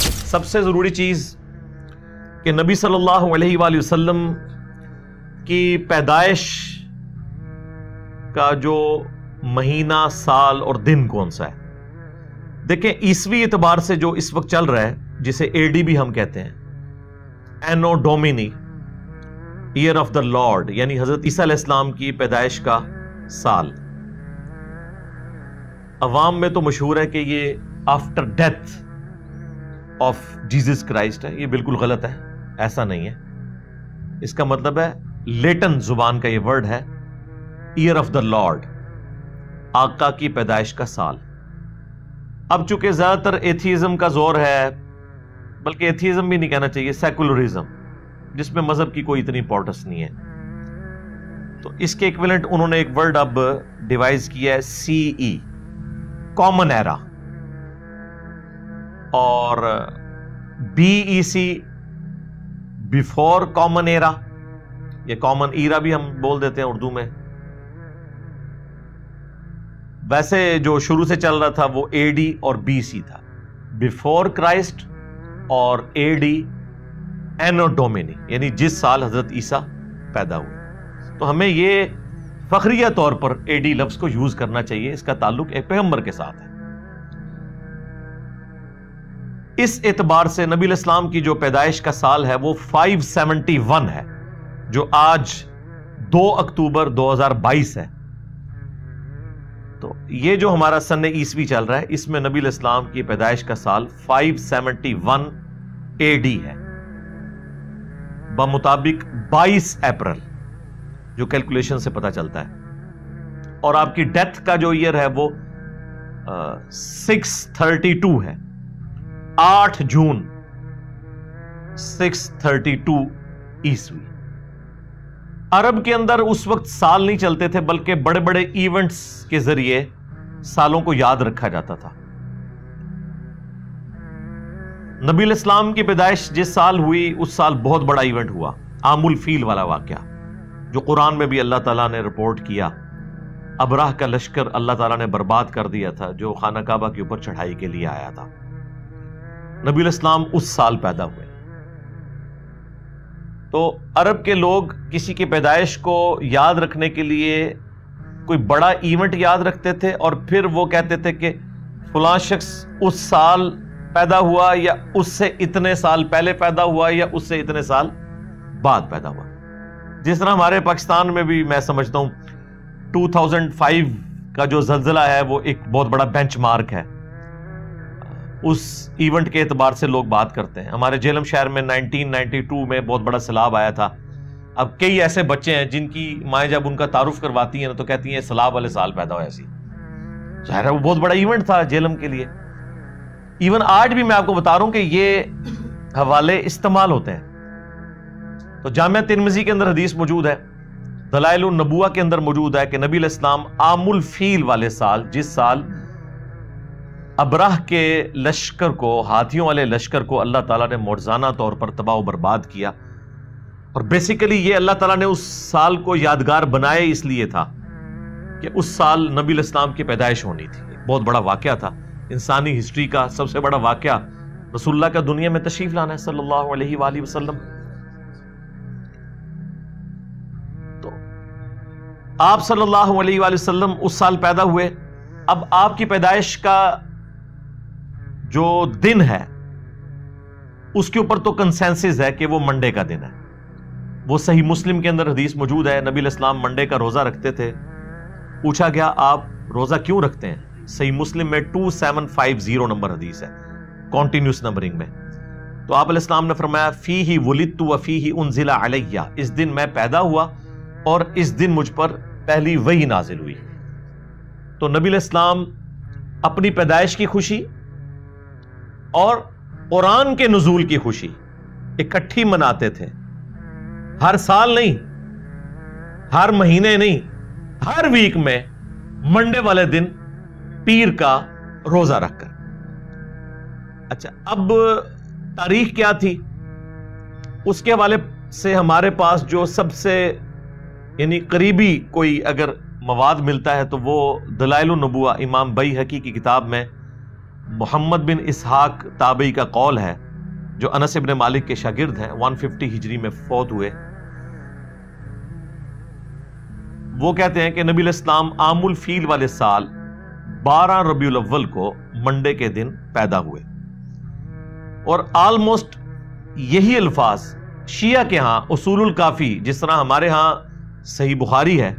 سب سے ضروری چیز کہ نبی صلی اللہ علیہ وآلہ وسلم کی پیدائش کا جو مہینہ، سال اور دن کون سا ہے؟ دیکھیں عیسوی اعتبار سے جو اس وقت چل رہا ہے، جسے اے ڈی بھی ہم کہتے ہیں، اینو ڈومینی، ایئر آف دا لارڈ، یعنی حضرت عیسیٰ علیہ السلام کی پیدائش کا سال، عوام میں تو مشہور ہے کہ یہ after death of Jesus Christ ہے۔ یہ بالکل غلط ہے، ایسا نہیں ہے۔ اس کا مطلب ہے، لیٹن زبان کا یہ ورڈ ہے، ایئر آف دا لارڈ، آقا کی پیدائش کا سال۔ اب چونکہ زیادہ تر ایتھیزم کا زور ہے، بلکہ ایتھیزم بھی نہیں کہنا چاہیے، سیکولرزم، جس میں مذہب کی کوئی اتنی امپورٹنس نہیں ہے، تو اس کے ایکویلنٹ انہوں نے ایک ورڈ اب ڈیوائز کیا ہے، سی ای، کامن ایرا، اور B C E, before common era, یا کامن ایرا بھی ہم بول دیتے ہیں اردو میں۔ ویسے جو شروع سے چل رہا تھا وہ اے ڈی اور بی سی تھا، بیفور کرائسٹ، اور اے ڈی اینو ڈومینی، یعنی جس سال حضرت عیسیٰ پیدا ہوئے۔ تو ہمیں یہ فخریہ طور پر اے ڈی لفظ کو یوز کرنا چاہیے، اس کا تعلق ایک پیغمبر کے ساتھ ہے۔ اس اعتبار سے نبی علیہ السلام کی جو پیدائش کا سال ہے وہ 571 ہے، جو آج 2 اکتوبر 2022 ہے۔ تو یہ جو ہمارا سن عیسوی چل رہا ہے، اس میں نبی علیہ السلام کی پیدائش کا سال 571 اے ڈی ہے، بمطابق 22 اپریل، جو کیلکولیشن سے پتہ چلتا ہے۔ اور آپ کی ڈیتھ کا جو ایئر ہے وہ 632 ہے، 8 جون 632 عیسوی۔ عرب کے اندر اس وقت سال نہیں چلتے تھے، بلکہ بڑے بڑے ایونٹس کے ذریعے سالوں کو یاد رکھا جاتا تھا۔ نبی علیہ السلام کی پیدائش جس سال ہوئی، اس سال بہت بڑا ایونٹ ہوا، عام الفیل والا واقعہ، جو قرآن میں بھی اللہ تعالیٰ نے رپورٹ کیا۔ ابراہ کا لشکر اللہ تعالیٰ نے برباد کر دیا تھا، جو خانہ کعبہ کے اوپر چڑھائی کے لیے آیا تھا۔ نبی علیہ السلام اس سال پیدا ہوئے۔ تو عرب کے لوگ کسی کی پیدائش کو یاد رکھنے کے لیے کوئی بڑا ایونٹ یاد رکھتے تھے، اور پھر وہ کہتے تھے کہ فلاں شخص اس سال پیدا ہوا، یا اس سے اتنے سال پہلے پیدا ہوا، یا اس سے اتنے سال بعد پیدا ہوا۔ جس طرح ہمارے پاکستان میں بھی میں سمجھتا ہوں 2005 کا جو زلزلہ ہے وہ ایک بہت بڑا بینچ مارک ہے، اس ایونٹ کے اعتبار سے لوگ بات کرتے ہیں۔ ہمارے جہلم شہر میں 1992 میں بہت بڑا سیلاب آیا تھا۔ اب کئی ایسے بچے ہیں جن کی مائیں جب ان کا تعارف کرواتی ہیں تو کہتی ہیں سیلاب والے سال پیدا ہوا، ایسی ظاہر ہے وہ بہت بڑا ایونٹ تھا جہلم کے لیے۔ ایون آج بھی میں آپ کو بتا رہا ہوں کہ یہ حوالے استعمال ہوتے ہیں۔ تو جامعہ ترمذی کے اندر حدیث موجود ہے، دلائل النبوہ کے اندر موجود ہے کہ نبی علیہ السلام عام الفیل والے سال، جس سال ابراہ کے لشکر کو، ہاتھیوں والے لشکر کو اللہ تعالیٰ نے معجزانہ طور پر تباہ و برباد کیا، اور بیسیکلی یہ اللہ تعالیٰ نے اس سال کو یادگار بنائے اس لیے تھا کہ اس سال نبی علیہ السلام کی پیدائش ہونی تھی۔ بہت بڑا واقعہ تھا، انسانی ہسٹری کا سب سے بڑا واقعہ رسول اللہ کا دنیا میں تشریف لانا ہے صلی اللہ علیہ وآلہ وسلم۔ تو آپ صلی اللہ علیہ وآلہ وسلم اس سال پیدا ہوئے۔ اب آپ کی پیدائش کا جو دن ہے اس کے اوپر تو کنسنسس ہے کہ وہ منڈے کا دن ہے۔ وہ صحیح مسلم کے اندر حدیث موجود ہے، نبی علیہ السلام منڈے کا روزہ رکھتے تھے۔ پوچھا گیا آپ روزہ کیوں رکھتے ہیں؟ صحیح مسلم میں 2750 نمبر حدیث ہے، کانٹینیوس نمبرنگ میں۔ تو آپ علیہ السلام نے فرمایا فیہ ولدت وفیہ انزل علیہ، اس دن میں پیدا ہوا اور اس دن مجھ پر پہلی وحی نازل ہوئی۔ تو نبی علیہ السلام اپنی پیدائش کی خوشی اور قرآن کے نزول کی خوشی اکٹھی مناتے تھے، ہر سال نہیں، ہر مہینے نہیں، ہر ویک میں منڈے والے دن پیر کا روزہ رکھ کر۔ اچھا، اب تاریخ کیا تھی اس کے حوالے سے ہمارے پاس جو سب سے یعنی قریبی کوئی اگر مواد ملتا ہے تو وہ دلائل النبوہ امام بیہقی کی کتاب میں محمد بن اسحاق تابعی کا قول ہے جو انس ابن مالک کے شاگرد ہیں، 150 ہجری میں فوت ہوئے. وہ کہتے ہیں کہ نبی علیہ السلام عام الفیل والے سال 12 ربیع الاول کو منڈے کے دن پیدا ہوئے، اور آلموسٹ یہی الفاظ شیعہ کے ہاں اصول الکافی، جس طرح ہمارے ہاں صحیح بخاری ہے،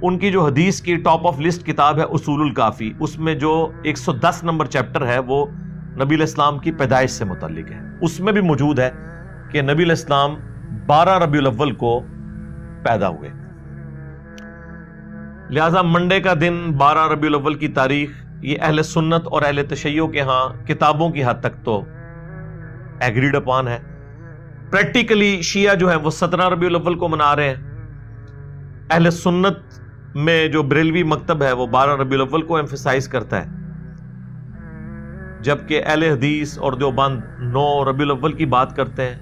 ان کی جو حدیث کی ٹاپ آف لسٹ کتاب ہے اصول الکافی، اس میں جو 110 نمبر چیپٹر ہے وہ نبی علیہ السلام کی پیدائش سے متعلق ہے. اس میں بھی موجود ہے کہ نبی علیہ السلام 12 ربیع الاول کو پیدا ہوئے. لہذا منڈے کا دن 12 ربیع الاول کی تاریخ یہ اہل سنت اور اہل تشیع کے ہاں کتابوں کی حد تک تو ایگریڈ اپان ہے. پریکٹیکلی شیعہ جو ہیں وہ 17 ربیع الاول کو منا رہے ہیں. اہل سنت میں جو بریلوی مکتب ہے وہ 12 ربیع الاول کو ایمفیسائز کرتا ہے، جبکہ اہل حدیث اور دیوبند 9 ربیع الاول کی بات کرتے ہیں.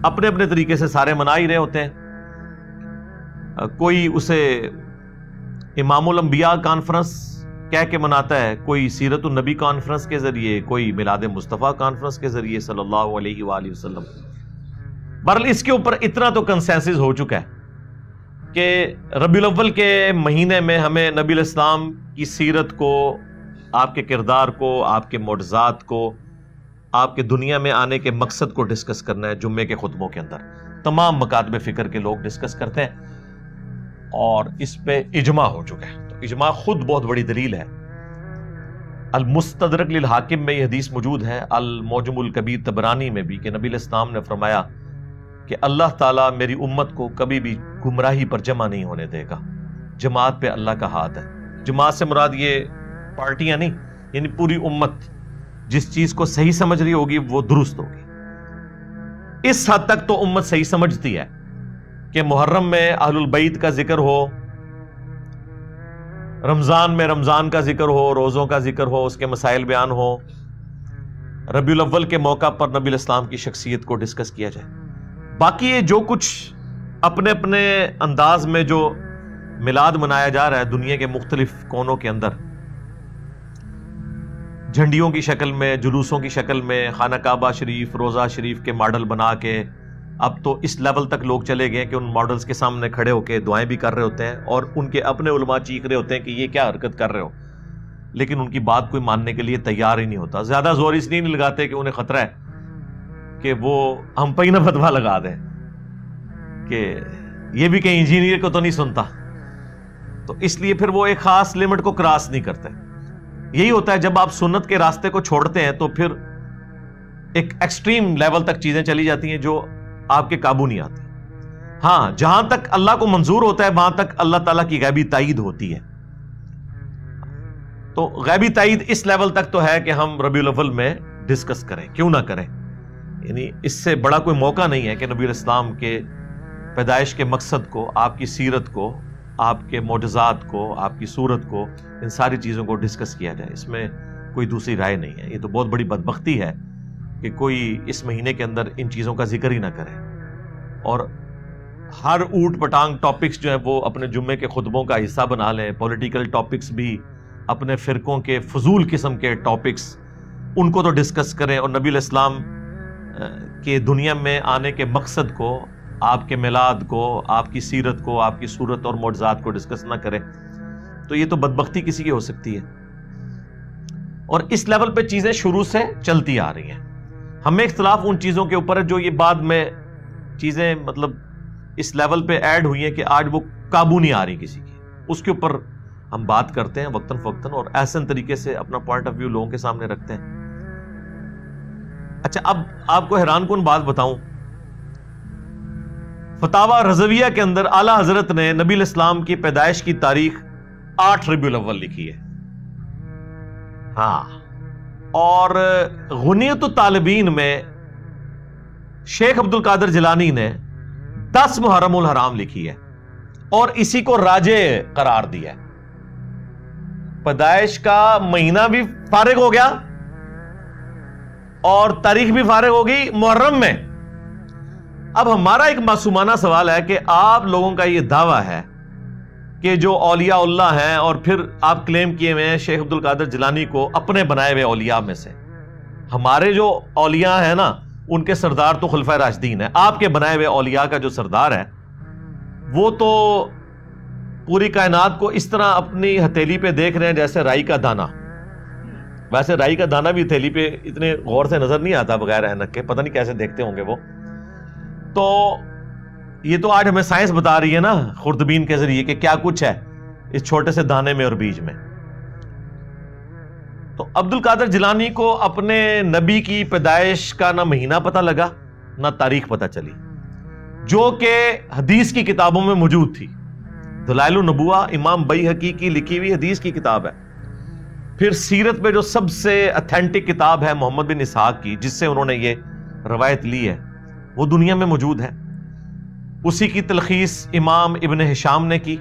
اپنے اپنے طریقے سے سارے منا ہی رہے ہوتے ہیں. کوئی اسے امام الانبیاء کانفرنس کہہ کے مناتا ہے، کوئی سیرت النبی کانفرنس کے ذریعے، کوئی میلاد مصطفیٰ کانفرنس کے ذریعے صلی اللہ علیہ وآلہ وسلم. بہرحال اس کے اوپر اتنا تو کنسنسس ہو چکا ہے کہ ربیع الاول کے مہینے میں ہمیں نبی علیہ السلام کی سیرت کو، آپ کے کردار کو، آپ کے معجزات کو، آپ کے دنیا میں آنے کے مقصد کو ڈسکس کرنا ہے. جمعے کے خطبوں کے اندر تمام مکاتب فکر کے لوگ ڈسکس کرتے ہیں، اور اس پہ اجماع ہو چکا ہے. تو اجماع خود بہت بڑی دلیل ہے. المستدرک للحاکم میں یہ حدیث موجود ہے، المعجم الکبیر طبرانی میں بھی، کہ نبی علیہ السلام نے فرمایا کہ اللہ تعالیٰ میری امت کو کبھی بھی گمراہی پر جمع نہیں ہونے دے گا. جماعت پہ اللہ کا ہاتھ ہے. جماعت سے مراد یہ پارٹیاں نہیں، یعنی پوری امت جس چیز کو صحیح سمجھ رہی ہوگی وہ درست ہوگی. اس حد تک تو امت صحیح سمجھتی ہے کہ محرم میں اہل البیت کا ذکر ہو، رمضان میں رمضان کا ذکر ہو، روزوں کا ذکر ہو، اس کے مسائل بیان ہو، ربیع الاول کے موقع پر نبی علیہ السلام کی شخصیت کو ڈسکس کیا جائے. باقی یہ جو کچھ اپنے اپنے انداز میں جو میلاد منایا جا رہا ہے دنیا کے مختلف کونوں کے اندر، جھنڈیوں کی شکل میں، جلوسوں کی شکل میں، خانہ کعبہ شریف، روضہ شریف کے ماڈل بنا کے، اب تو اس لیول تک لوگ چلے گئے کہ ان ماڈلز کے سامنے کھڑے ہو کے دعائیں بھی کر رہے ہوتے ہیں، اور ان کے اپنے علماء چیخ رہے ہوتے ہیں کہ یہ کیا حرکت کر رہے ہو، لیکن ان کی بات کوئی ماننے کے لیے تیار ہی نہیں ہوتا. زیادہ زور اس لیے نہیں لگاتے کہ انہیں خطرہ ہے کہ وہ ہم پہ ہی نہ فتویٰ لگا دیں کہ یہ بھی کہیں انجینئر کو تو نہیں سنتا، تو اس لیے پھر وہ ایک خاص لمٹ کو کراس نہیں کرتے. یہی ہوتا ہے جب آپ سنت کے راستے کو چھوڑتے ہیں تو پھر ایک ایکسٹریم لیول تک چیزیں چلی جاتی ہیں جو آپ کے قابو نہیں آتی. ہاں، جہاں تک اللہ کو منظور ہوتا ہے وہاں تک اللہ تعالیٰ کی غیبی تائید ہوتی ہے. تو غیبی تائید اس لیول تک تو ہے کہ ہم ربیع الاول میں ڈسکس کریں، کیوں نہ کریں. یعنی اس سے بڑا کوئی موقع نہیں ہے کہ نبی علیہ السلام کے پیدائش کے مقصد کو، آپ کی سیرت کو، آپ کے معجزات کو، آپ کی صورت کو، ان ساری چیزوں کو ڈسکس کیا جائے. اس میں کوئی دوسری رائے نہیں ہے. یہ تو بہت بڑی بدبختی ہے کہ کوئی اس مہینے کے اندر ان چیزوں کا ذکر ہی نہ کرے، اور ہر اوٹ پٹانگ ٹاپکس جو ہیں وہ اپنے جمعے کے خطبوں کا حصہ بنا لیں. پولیٹیکل ٹاپکس بھی، اپنے فرقوں کے فضول قسم کے ٹاپکس، ان کو تو ڈسکس کریں، اور نبی علیہ السلام کے دنیا میں آنے کے مقصد کو، آپ کے میلاد کو، آپ کی سیرت کو، آپ کی صورت اور معجزات کو ڈسکس نہ کریں. تو یہ تو بدبختی کسی کی ہو سکتی ہے. اور اس لیول پہ چیزیں شروع سے چلتی آ رہی ہیں. ہمیں اختلاف ان چیزوں کے اوپر ہے جو یہ بعد میں چیزیں مطلب اس لیول پہ ایڈ ہوئی ہیں کہ آج وہ قابو نہیں آ رہی کسی کی. اس کے اوپر ہم بات کرتے ہیں وقتاً فوقتاً، اور احسن طریقے سے اپنا پوائنٹ آف ویو لوگوں کے سامنے رکھتے ہیں. اچھا، اب آپ کو حیران کن بات بتاؤں، فتاوی رضویہ کے اندر اعلی حضرت نے نبی علیہ السلام کی پیدائش کی تاریخ 8 ربیع الاول لکھی ہے. ہاں، اور غنیت الطالبین میں شیخ عبد القادر جیلانی نے 10 محرم الحرام لکھی ہے، اور اسی کو راجع قرار دیا ہے. پیدائش کا مہینہ بھی فارغ ہو گیا اور تاریخ بھی فارغ ہو گئی محرم میں. اب ہمارا ایک معصومانہ سوال ہے کہ آپ لوگوں کا یہ دعویٰ ہے کہ جو اولیاء اللہ ہیں اور پھر آپ کلیم کیے ہوئے ہیں شیخ عبد القادر جیلانی کو اپنے بنائے ہوئے اولیاء میں سے. ہمارے جو اولیاء ہیں نا ان کے سردار تو خلفائے راشدین ہیں. آپ کے بنائے ہوئے اولیاء کا جو سردار ہے وہ تو پوری کائنات کو اس طرح اپنی ہتھیلی پہ دیکھ رہے ہیں جیسے رائی کا دانہ. ویسے رائی کا دانہ بھی ہتھیلی پہ اتنے غور سے نظر نہیں آتا بغیر اینک کے, پتہ نہیں کیسے دیکھتے ہوں گے وہ. تو یہ تو آج ہمیں سائنس بتا رہی ہے نا خوردبین کے ذریعے کہ کیا کچھ ہے اس چھوٹے سے دانے میں اور بیج میں. تو عبد القادر جیلانی کو اپنے نبی کی پیدائش کا نہ مہینہ پتہ لگا نہ تاریخ پتہ چلی, جو کہ حدیث کی کتابوں میں موجود تھی. دلائل النبوہ امام بیہقی کی لکھی ہوئی حدیث کی کتاب ہے. پھر سیرت میں جو سب سے اتھینٹک کتاب ہے محمد بن اسحاق کی, جس سے انہوں نے یہ روایت لی ہے, وہ دنیا میں موجود ہے. اسی کی تلخیص امام ابن ہشام نے کی.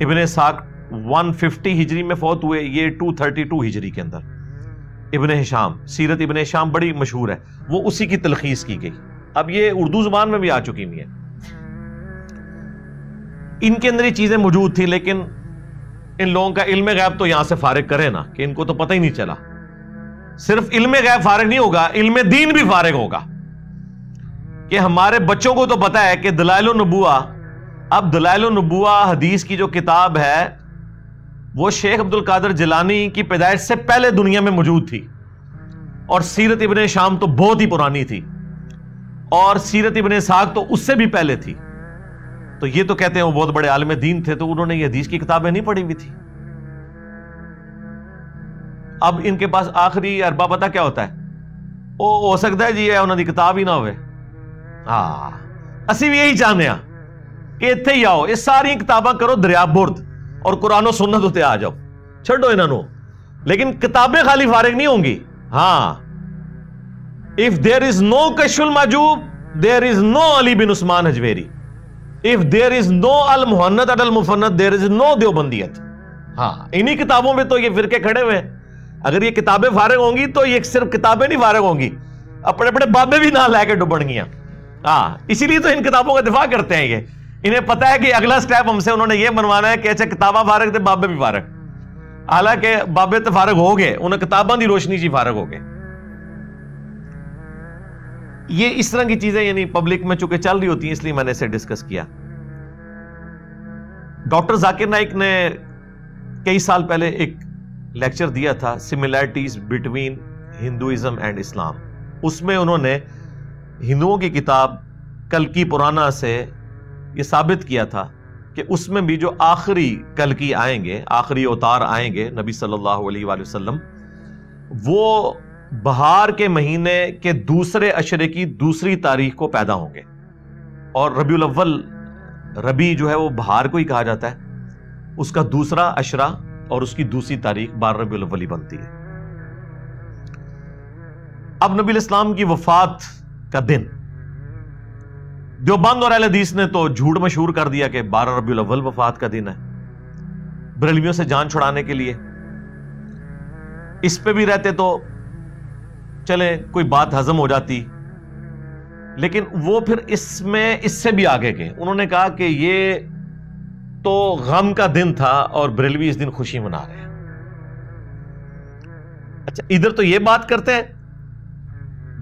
ابن اسحاق 150 ہجری میں فوت ہوئے, یہ 232 ہجری کے اندر. ابن ہشام, سیرت ابن ہشام بڑی مشہور ہے, وہ اسی کی تلخیص کی گئی. اب یہ اردو زبان میں بھی آ چکی ہوئی ہے. ان کے اندر یہ چیزیں موجود تھی, لیکن ان لوگوں کا علم غیب تو یہاں سے فارغ کرے نا, کہ ان کو تو پتہ ہی نہیں چلا. صرف علم غیب فارغ نہیں ہوگا, علم دین بھی فارغ ہوگا. کہ ہمارے بچوں کو تو پتہ ہے کہ دلائل النبوہ, اب دلائل النبوہ حدیث کی جو کتاب ہے وہ شیخ عبد القادر جیلانی کی پیدائش سے پہلے دنیا میں موجود تھی, اور سیرت ابن ہشام تو بہت ہی پرانی تھی, اور سیرت ابن اسحاق تو اس سے بھی پہلے تھی. تو یہ تو کہتے ہیں وہ بہت بڑے عالم دین تھے, تو انہوں نے یہ حدیث کی کتابیں نہیں پڑھی ہوئی تھی. اب ان کے پاس آخری اربا پتہ کیا ہوتا ہے, وہ ہو سکتا ہے جی یہ انہوں نے کتاب ہی نہ ہوئے. ہاں اسی بھی یہی چاہنے ہیں کہ اتھے ہی آؤ, یہ ساری کتاباں کرو دریا برد اور قرآن و سنت ہوتے آ جاؤ, چھڑو انہوں نے. لیکن کتابیں خالی فارغ نہیں ہوں گی. ہاں, if there is no کشف al Mahjub there is no Ali bin Usman Hujwiri, if there is no المحنت Al Mufannad there is no دیوبندیت. ہاں انہی کتابوں میں تو یہ فرقے کھڑے ہوئے ہیں. اگر یہ کتابیں فارغ ہوں گی تو یہ صرف کتابیں نہیں فارغ ہوں گی, اپنے اپنے بابے بھی نہ لے کے ڈبن گیا. ہاں اسی لیے تو ان کتابوں کا دفاع کرتے ہیں. یہ انہیں پتا ہے کہ اگلا سٹیپ ہم سے انہوں نے یہ بنوانا ہے کہ اچھا کتاباں فارغ تھے بابے بھی فارغ. حالانکہ بابے تو فارغ ہو گئے, انہیں کتاباں دی روشنی جی فارغ ہو گئے. یہ اس طرح کی چیزیں یعنی پبلک میں چونکہ چل رہی ہوتی ہیں, اس لیے میں نے اسے ڈسکس کیا. ڈاکٹر ذاکر نائک نے کئی سال پہلے ایک لیکچر دیا تھا, سملیرٹیز بٹوین ہندوازم اینڈ اسلام. اس میں انہوں نے ہندوؤں کی کتاب کلکی پرانا سے یہ ثابت کیا تھا کہ اس میں بھی جو آخری کلکی آئیں گے, آخری اوتار آئیں گے نبی صلی اللہ علیہ وآلہ وسلم, وہ بہار کے مہینے کے دوسرے عشرے کی دوسری تاریخ کو پیدا ہوں گے. اور ربیع الاول, ربیع جو ہے وہ بہار کو ہی کہا جاتا ہے, اس کا دوسرا عشرہ اور اس کی دوسری تاریخ 12 ربیع الاول ہی بنتی ہے. اب نبی الاسلام کی وفات کا دن دیوبند اور اہل حدیث نے تو جھوٹ مشہور کر دیا کہ 12 ربیع الاول وفات کا دن ہے, بریلویوں سے جان چھڑانے کے لیے. اس پہ بھی رہتے تو چلیں کوئی بات ہضم ہو جاتی, لیکن وہ پھر اس میں اس سے بھی آگے گئے. انہوں نے کہا کہ یہ تو غم کا دن تھا اور بریلوی اس دن خوشی منا رہے ہیں. اچھا ادھر تو یہ بات کرتے ہیں,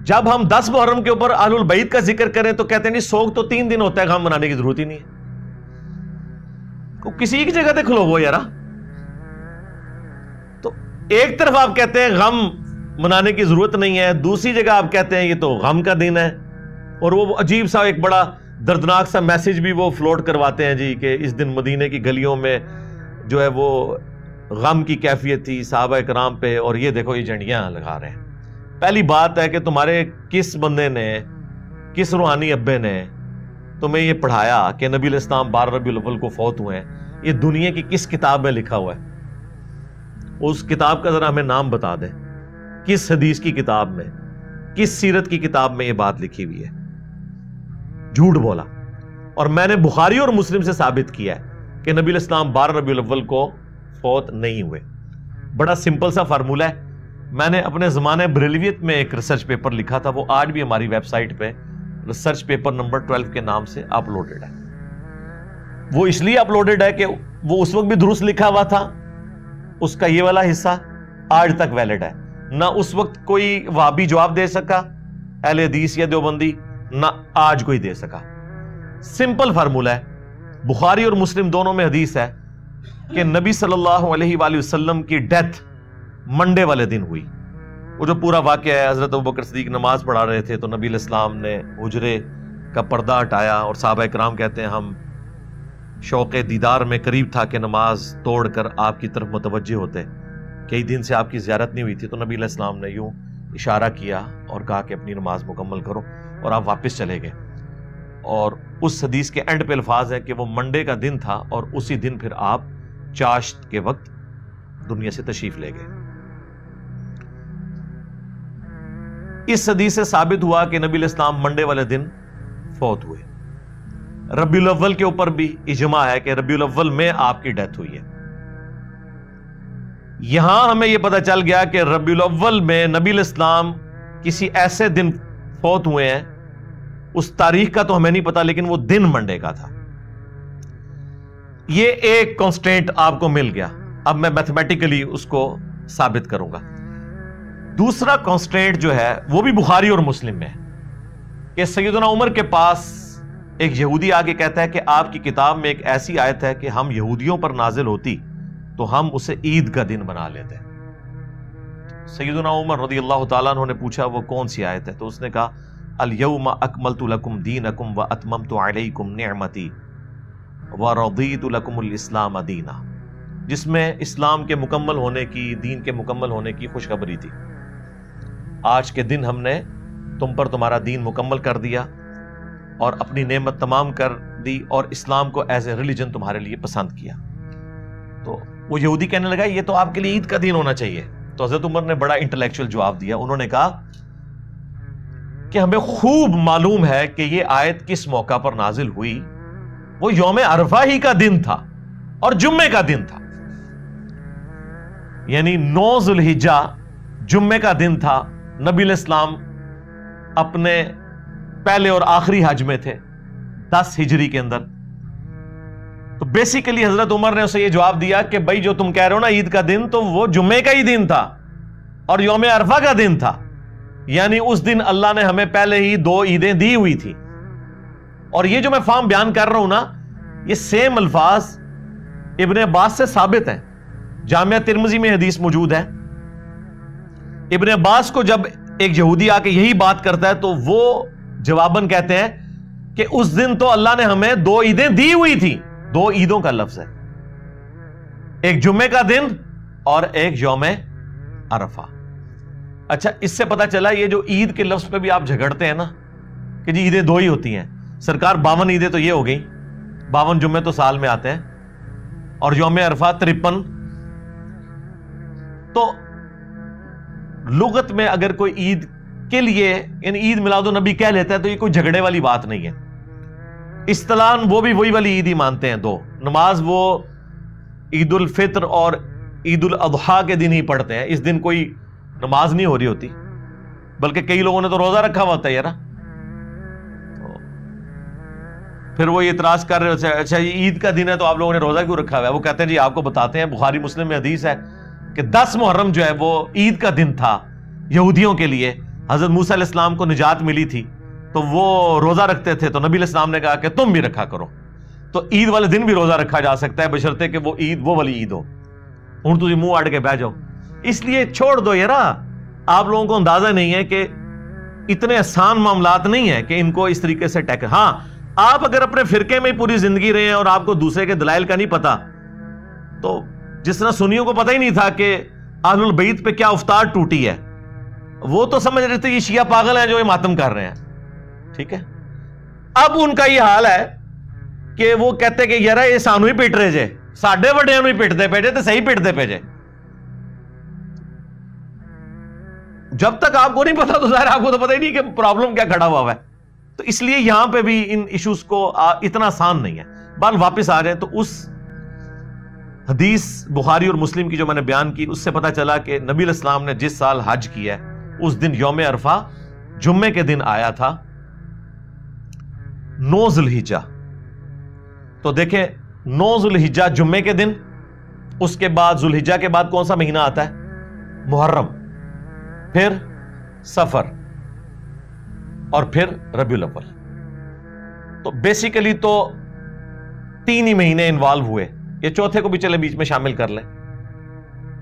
جب ہم 10 محرم کے اوپر اہل البیت کا ذکر کریں تو کہتے ہیں نہیں سوگ تو 3 دن ہوتا ہے, غم منانے کی ضرورت ہی نہیں ہے. کسی کی جگہ تے کھلو وہ یارا. تو ایک طرف آپ کہتے ہیں غم منانے کی ضرورت نہیں ہے, دوسری جگہ آپ کہتے ہیں یہ تو غم کا دن ہے, اور وہ عجیب سا ایک بڑا دردناک سا میسج بھی وہ فلوٹ کرواتے ہیں جی کہ اس دن مدینے کی گلیوں میں جو ہے وہ غم کی کیفیت تھی صحابہ کرام پہ, اور یہ دیکھو یہ جھنڈیاں لگا رہے ہیں. پہلی بات ہے کہ تمہارے کس بندے نے, کس روحانی ابے نے تمہیں یہ پڑھایا کہ نبی علیہ السلام 12 ربیع الاول کو فوت ہوئے ہیں؟ یہ دنیا کی کس کتاب میں لکھا ہوا ہے؟ اس کتاب کا ذرا ہمیں نام بتا دیں. کس حدیث کی کتاب میں, کس سیرت کی کتاب میں یہ بات لکھی ہوئی ہے؟ جھوٹ بولا. اور میں نے بخاری اور مسلم سے ثابت کیا ہے کہ نبی علیہ السلام 12 ربیع الاول کو فوت نہیں ہوئے. بڑا سمپل سا فارمولہ ہے. میں نے اپنے زمانے بریلویت میں ایک ریسرچ پیپر لکھا تھا, وہ آج بھی ہماری ویب سائٹ پہ ریسرچ پیپر نمبر 12 کے نام سے اپلوڈڈ ہے. وہ اس لیے اپلوڈڈ ہے کہ وہ اس وقت بھی درست لکھا ہوا تھا، اس کا یہ والا حصہ آج تک ویلڈ ہے، نہ اس وقت کوئی وہابی جواب دے سکا اہل حدیث یا دیوبندی، نہ آج کوئی دے سکا۔ سمپل فارمولہ ہے، بخاری اور مسلم دونوں میں حدیث ہے کہ نبی صلی اللہ علیہ وآلہ وسلم کی ڈیتھ منڈے والے دن ہوئی۔ وہ جو پورا واقعہ ہے، حضرت ابوبکر صدیق نماز پڑھا رہے تھے تو نبی علیہ السلام نے حجرے کا پردہ ہٹایا، اور صحابہ کرام کہتے ہیں ہم شوق دیدار میں قریب تھا کہ نماز توڑ کر آپ کی طرف متوجہ ہوتے، کئی دن سے آپ کی زیارت نہیں ہوئی تھی، تو نبی علیہ السلام نے یوں اشارہ کیا اور کہا کہ اپنی نماز مکمل کرو، اور آپ واپس چلے گئے۔ اور اس حدیث کے اینڈ پہ الفاظ ہے کہ وہ منڈے کا دن تھا، اور اسی دن پھر آپ چاشت کے وقت دنیا سے تشریف لے گئے۔ اس حدیث سے ثابت ہوا کہ نبی علیہ السلام منڈے والے دن فوت ہوئے۔ ربیع الاول کے اوپر بھی اجماع ہے کہ ربیع الاول میں آپ کی ڈیتھ ہوئی ہے۔ یہاں ہمیں یہ پتہ چل گیا کہ ربیع الاول میں نبی علیہ السلام کسی ایسے دن فوت ہوئے ہیں، اس تاریخ کا تو ہمیں نہیں پتا، لیکن وہ دن منڈے کا تھا۔ یہ ایک کانسٹینٹ آپ کو مل گیا، اب میں میتھمیٹیکلی اس کو ثابت کروں گا۔ دوسرا کانسٹینٹ جو ہے وہ بھی بخاری اور مسلم میں ہے کہ سیدنا عمر کے پاس ایک یہودی آ کے کہتا ہے کہ آپ کی کتاب میں ایک ایسی آیت ہے کہ ہم یہودیوں پر نازل ہوتی تو ہم اسے عید کا دن بنا لیتے۔ سیدنا عمر رضی اللہ تعالیٰ عنہ نے پوچھا وہ کون سی آیت ہے؟ تو اس نے کہا الیوم اکملت لکم دینکم واتممت علیکم نعمتی ورضیت لکم الاسلام دینا، جس میں اسلام کے مکمل ہونے کی، دین کے مکمل ہونے کی خوشخبری تھی۔ آج کے دن ہم نے تم پر تمہارا دین مکمل کر دیا اور اپنی نعمت تمام کر دی، اور اسلام کو ایز اے ریلیجن تمہارے لیے پسند کیا۔ تو وہ یہودی کہنے لگا یہ تو آپ کے لیے عید کا دن ہونا چاہیے۔ تو حضرت عمر نے بڑا انٹلیکچوئل جواب دیا، انہوں نے کہا کہ ہمیں خوب معلوم ہے کہ یہ آیت کس موقع پر نازل ہوئی، وہ یوم عرفہ ہی کا دن تھا اور جمعے کا دن تھا، یعنی 9 ذوالحجہ جمعے کا دن تھا۔ نبی علیہ السلام اپنے پہلے اور آخری حج میں تھے 10 ہجری کے اندر۔ تو بیسیکلی حضرت عمر نے اسے یہ جواب دیا کہ بھائی جو تم کہہ رہے ہو نا عید کا دن، تو وہ جمعے کا ہی دن تھا اور یوم عرفہ کا دن تھا، یعنی اس دن اللہ نے ہمیں پہلے ہی 2 عیدیں دی ہوئی تھی۔ اور یہ جو میں فارم بیان کر رہا ہوں نا، یہ سیم الفاظ ابن عباس سے ثابت ہیں، جامعہ ترمذی میں حدیث موجود ہے۔ ابن عباس کو جب ایک یہودی آ کے یہی بات کرتا ہے تو وہ جواباً کہتے ہیں کہ اس دن تو اللہ نے ہمیں 2 عیدیں دی ہوئی تھی۔ 2 عیدوں کا لفظ ہے، ایک جمعے کا دن اور ایک یوم عرفہ۔ اچھا، اس سے پتا چلا یہ جو عید کے لفظ پہ بھی آپ جھگڑتے ہیں نا کہ جی عیدیں 2 ہی ہوتی ہیں، سرکار 52 عیدیں تو یہ ہو گئی، 52 جمعے تو سال میں آتے ہیں، اور یوم عرفہ 53۔ تو لغت میں اگر کوئی عید کے لیے ان عید میلاد النبی کہہ لیتا ہے تو یہ کوئی جھگڑے والی بات نہیں ہے۔ اصطلاحاً وہ بھی وہی والی عید ہی مانتے ہیں 2 نماز، وہ عید الفطر اور عید الاضحیٰ کے دن ہی پڑھتے ہیں، اس دن کوئی نماز نہیں ہو رہی ہوتی، بلکہ کئی لوگوں نے تو روزہ رکھا ہوا ہوتا ہے یار۔ پھر وہ اعتراض کر رہے ہوتے ہیں اچھا یہ عید کا دن ہے تو آپ لوگوں نے روزہ کیوں رکھا ہوا ہے؟ وہ کہتے ہیں جی آپ کو بتاتے ہیں، بخاری مسلم میں حدیث ہے کہ 10 محرم جو ہے وہ عید کا دن تھا یہودیوں کے لیے، حضرت موسیٰ علیہ السلام کو نجات ملی تھی تو وہ روزہ رکھتے تھے، تو نبی علیہ السلام نے کہا کہ تم بھی رکھا کرو۔ تو عید والے دن بھی روزہ رکھا جا سکتا ہے بشرطے کہ وہ عید وہ والی عید ہو۔ ہوں تجھے منہ اڑ کے بہ جاؤ، اس لیے چھوڑ دو یار، آپ لوگوں کو اندازہ نہیں ہے کہ اتنے آسان معاملات نہیں ہے کہ ان کو اس طریقے سے ٹیکل۔ ہاں، آپ اگر اپنے فرقے میں پوری زندگی رہے ہیں اور آپ کو دوسرے کے دلائل کا نہیں پتا، تو جس طرح سنیوں کو پتہ ہی نہیں تھا کہ اہل البیت پہ کیا افطار ٹوٹی ہے، وہ تو سمجھ رہے تھے یہ شیعہ پاگل ہیں جو یہ ماتم کر رہے ہیں، ٹھیک ہے۔ اب ان کا یہ حال ہے کہ وہ کہتے کہ یار یہ سانو ہی پیٹ رہے جے، ساڈے وڈیاں نو ہی پیٹتے پے جے تے صحیح پیٹتے پے جے۔ جب تک آپ کو نہیں پتا تو ظاہر آپ کو تو پتہ ہی نہیں کہ پرابلم کیا کھڑا ہوا ہے۔ تو اس لیے یہاں پہ بھی ان ایشوز کو اتنا آسان نہیں ہے۔ بال واپس آ جائیں تو اس حدیث بخاری اور مسلم کی جو میں نے بیان کی، اس سے پتا چلا کہ نبی علیہ السلام نے جس سال حج کیا ہے اس دن یوم عرفہ جمعے کے دن آیا تھا 9 ذوالحجہ۔ تو دیکھیں 9 ذوالحجہ جمعے کے دن، اس کے بعد ذوالحجہ کے بعد کون سا مہینہ آتا ہے؟ محرم، پھر سفر، اور پھر ربیع الاول. تو بیسیکلی تو 3 ہی مہینے انوالو ہوئے، یہ چوتھے کو بھی چلے بیچ میں شامل کر لیں.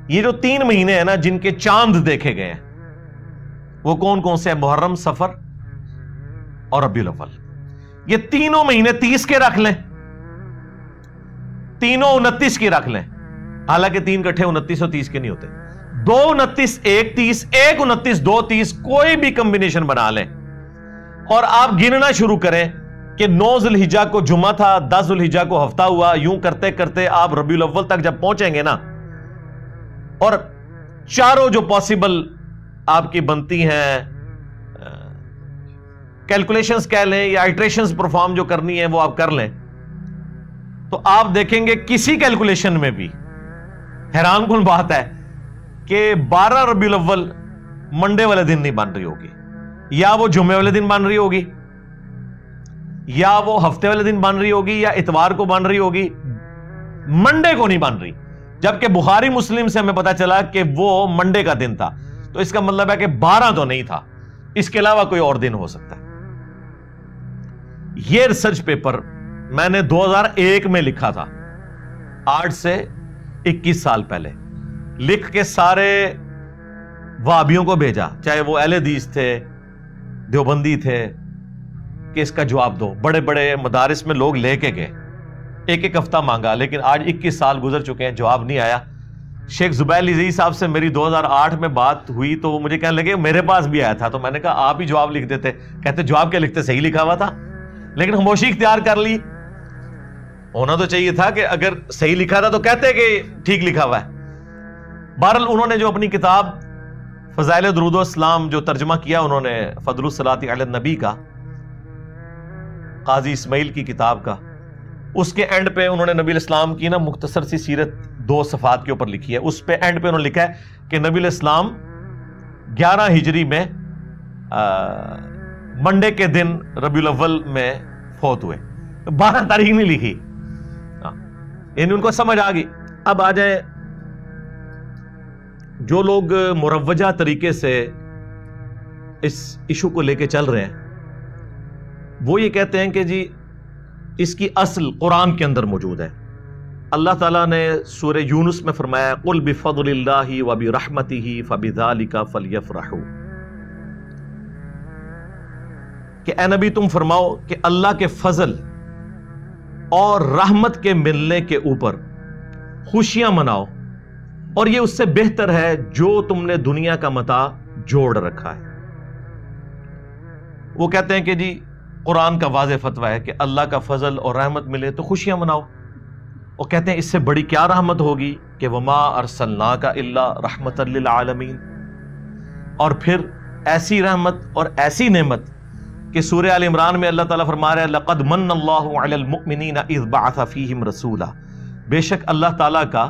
یہ جو 3 مہینے ہیں نا جن کے چاند دیکھے گئے ہیں وہ کون کون سے ہیں؟ محرم، سفر اور ربیع الاول. یہ تینوں مہینے 30 کے رکھ لیں، تینوں 29 کی رکھ لیں. حالانکہ 3 کٹھے 29 اور 30 کے نہیں ہوتے. 2 29 1 30، 1 29 2 30، کوئی بھی کمبینیشن بنا لیں اور آپ گننا شروع کریں کہ 9 ذوالحجہ کو جمعہ تھا، 10 ذوالحجہ کو ہفتہ ہوا، یوں کرتے کرتے آپ ربیع الاول تک جب پہنچیں گے نا، اور چاروں جو پاسبل آپ کی بنتی ہیں کیلکولیشنز کہہ لیں یا آئٹریشنز پرفارم جو کرنی ہے وہ آپ کر لیں، تو آپ دیکھیں گے کسی کیلکولیشن میں بھی حیران کن بات ہے کہ 12 ربیع الاول منڈے والے دن نہیں بن رہی ہوگی، یا وہ جمعے والے دن بن رہی ہوگی، یا وہ ہفتے والے دن بن رہی ہوگی، یا اتوار کو بن رہی ہوگی، منڈے کو نہیں بن رہی. جبکہ بخاری مسلم سے ہمیں پتا چلا کہ وہ منڈے کا دن تھا، تو اس کا مطلب ہے کہ 12 تو نہیں تھا، اس کے علاوہ کوئی اور دن ہو سکتا ہے. یہ ریسرچ پیپر میں نے 2001 میں لکھا تھا، آج سے 21 سال پہلے، لکھ کے سارے وہابیوں کو بھیجا، چاہے وہ اہل حدیث تھے، دیوبندی تھے، کہ اس کا جواب دو. بڑے بڑے مدارس میں لوگ لے کے گئے، ایک ہفتہ مانگا، لیکن آج 21 سال گزر چکے ہیں، جواب نہیں آیا. شیخ زبیر عزیزی صاحب سے میری 2008 میں بات ہوئی تو وہ مجھے کہنے لگے میرے پاس بھی آیا تھا، تو میں نے کہا آپ ہی جواب لکھ دیتے. کہتے جواب کیا لکھتے، صحیح لکھا ہوا تھا. لیکن خاموشی اختیار کر لی. ہونا تو چاہیے تھا کہ اگر صحیح لکھا تھا تو کہتے کہ ٹھیک لکھا ہوا ہے. بہرحال انہوں نے جو اپنی کتاب فضائل درود و اسلام جو ترجمہ کیا انہوں نے فضل الصلاۃ علی النبی کا، قاضی اسماعیل کی کتاب کا، اس کے اینڈ پہ انہوں نے نبی الاسلام کی نا مختصر سی سیرت 2 صفحات کے اوپر لکھی ہے. اس پہ اینڈ پہ انہوں نے لکھا ہے کہ نبی الاسلام 11 ہجری میں منڈے کے دن ربیع الاول میں فوت ہوئے. 12 تاریخ نہیں لکھی، یعنی ان کو سمجھ آ گئی. اب آ جائیں جو لوگ مروجہ طریقے سے اس ایشو کو لے کے چل رہے ہیں، وہ یہ کہتے ہیں کہ جی اس کی اصل قرآن کے اندر موجود ہے. اللہ تعالیٰ نے سورہ یونس میں فرمایا قُلْ بِفَضْلِ اللَّهِ وَبِرَحْمَتِهِ فَبِذَلِكَ فَلْيَفْرَحُوا، کہ اے نبی تم فرماؤ کہ اللہ کے فضل اور رحمت کے ملنے کے اوپر خوشیاں مناؤ، اور یہ اس سے بہتر ہے جو تم نے دنیا کا متاع جوڑ رکھا ہے. وہ کہتے ہیں کہ جی قرآن کا واضح فتویٰ ہے کہ اللہ کا فضل اور رحمت ملے تو خوشیاں مناؤ. وہ کہتے ہیں اس سے بڑی کیا رحمت ہوگی کہ وَمَا أَرْسَلْنَاكَ إِلَّا رَحْمَةً لِلْعَالَمِينَ. اور پھر ایسی رحمت اور ایسی نعمت کہ سورہ آل عمران میں اللہ تعالیٰ فرما رہا ہے لَقَدْ مَنَّ اللَّهُ عَلَى الْمُؤْمِنِينَ إِذْ بَعَثَ فِيهِمْ رَسُولًا، بے شک اللہ تعالیٰ کا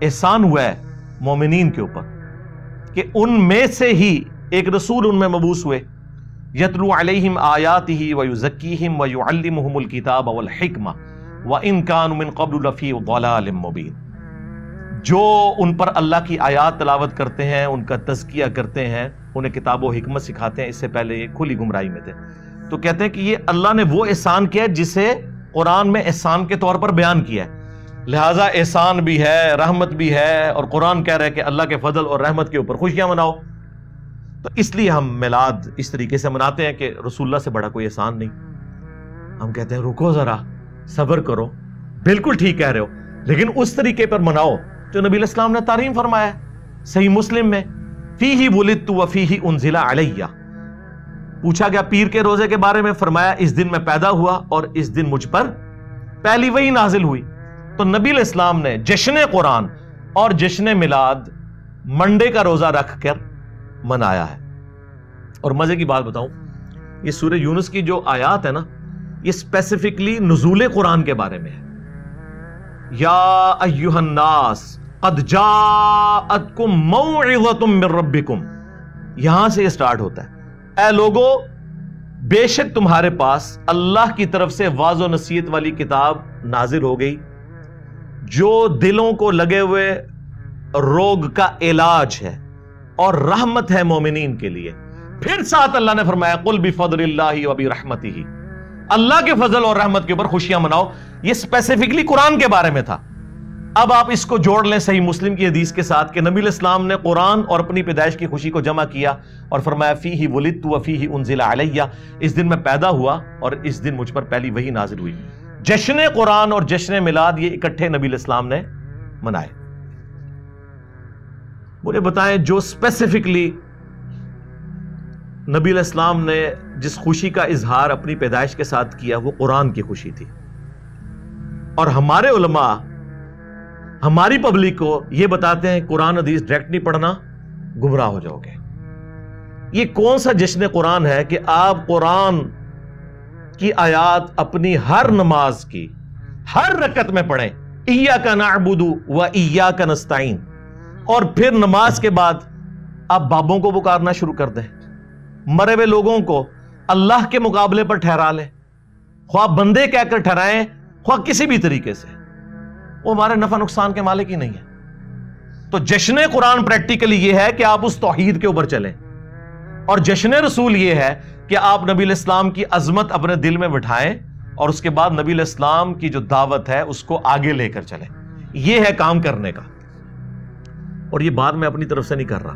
احسان ہوا ہے مومنین کے اوپر کہ ان میں سے ہی ایک رسول ان میں مبعوث ہوئے، یتلو علیہم آیاتہ ویزکیہم ویعلمہم الکتاب والحکمہ وان کانوا من قبل لفی ضلال مبین، جو ان پر اللہ کی آیات تلاوت کرتے ہیں، ان کا تزکیہ کرتے ہیں، انہیں کتاب و حکمت سکھاتے ہیں، اس سے پہلے یہ کھلی گمراہی میں تھے. تو کہتے ہیں کہ یہ اللہ نے وہ احسان کیا جسے قرآن میں احسان کے طور پر بیان کیا ہے، لہٰذا احسان بھی ہے، رحمت بھی ہے، اور قرآن کہہ رہا ہے کہ اللہ کے فضل اور رحمت کے اوپر خوشیاں مناؤ. تو اس لیے ہم میلاد اس طریقے سے مناتے ہیں کہ رسول اللہ سے بڑا کوئی احسان نہیں. ہم کہتے ہیں رکو ذرا، صبر کرو، بالکل ٹھیک کہہ رہے ہو، لیکن اس طریقے پر مناؤ جو نبی علیہ السلام نے تعلیم فرمایا ہے. صحیح مسلم میں فیہ ولدت وفیہ انزل علیہ، پوچھا گیا پیر کے روزے کے بارے میں، فرمایا اس دن میں پیدا ہوا اور اس دن مجھ پر پہلی وحی نازل ہوئی. تو نبی علیہ السلام نے جشن قرآن اور جشن میلاد منڈے کا روزہ رکھ کر منایا ہے. اور مزے کی بات بتاؤں، یہ سورہ یونس کی جو آیات ہے نا، یہ اسپیسیفکلی نزول قرآن کے بارے میں ہے. یا ایھا الناس قد جاءتکم موعظۃ من ربکم، یہاں سے یہ سٹارٹ ہوتا ہے. اے لوگو بے شک تمہارے پاس اللہ کی طرف سے واضح و نصیحت والی کتاب نازل ہو گئی جو دلوں کو لگے ہوئے روگ کا علاج ہے اور رحمت ہے مومنین کے لیے. پھر ساتھ اللہ نے فرمایا قل بفضل اللہ وبرحمتہ، اللہ کے فضل اور رحمت کے اوپر خوشیاں مناؤ. یہ اسپیسیفکلی قرآن کے بارے میں تھا. اب آپ اس کو جوڑ لیں صحیح مسلم کی حدیث کے ساتھ کہ نبی الاسلام نے قرآن اور اپنی پیدائش کی خوشی کو جمع کیا اور فرمایا فیہ ولدت وفیہ انزل علیہ، اس دن میں پیدا ہوا اور اس دن مجھ پر پہلی وحی نازل ہوئی. جشن قرآن اور جشن میلاد یہ اکٹھے نبی الاسلام نے منائے. مجھے بتائیں جو اسپیسیفکلی نبی علیہ السلام نے جس خوشی کا اظہار اپنی پیدائش کے ساتھ کیا وہ قرآن کی خوشی تھی، اور ہمارے علماء ہماری پبلک کو یہ بتاتے ہیں قرآن حدیث ڈائریکٹ نہیں پڑھنا گمراہ ہو جاؤ گے. یہ کون سا جشن قرآن ہے کہ آپ قرآن کی آیات اپنی ہر نماز کی ہر رکعت میں پڑھیں ایاک نعبد و ایاک نستعین، اور پھر نماز کے بعد آپ بابوں کو پکارنا شروع کر دیں، مرے ہوئے لوگوں کو اللہ کے مقابلے پر ٹھہرا لیں، خواہ بندے کہہ کر ٹھہرائیں خواہ کسی بھی طریقے سے، وہ ہمارے نفع نقصان کے مالک ہی نہیں ہے. تو جشن قرآن پریکٹیکلی یہ ہے کہ آپ اس توحید کے اوپر چلیں، اور جشن رسول یہ ہے کہ آپ نبی علیہ السلام کی عظمت اپنے دل میں بٹھائیں اور اس کے بعد نبی علیہ السلام کی جو دعوت ہے اس کو آگے لے کر چلیں. یہ ہے کام کرنے کا، اور یہ بات میں اپنی طرف سے نہیں کر رہا.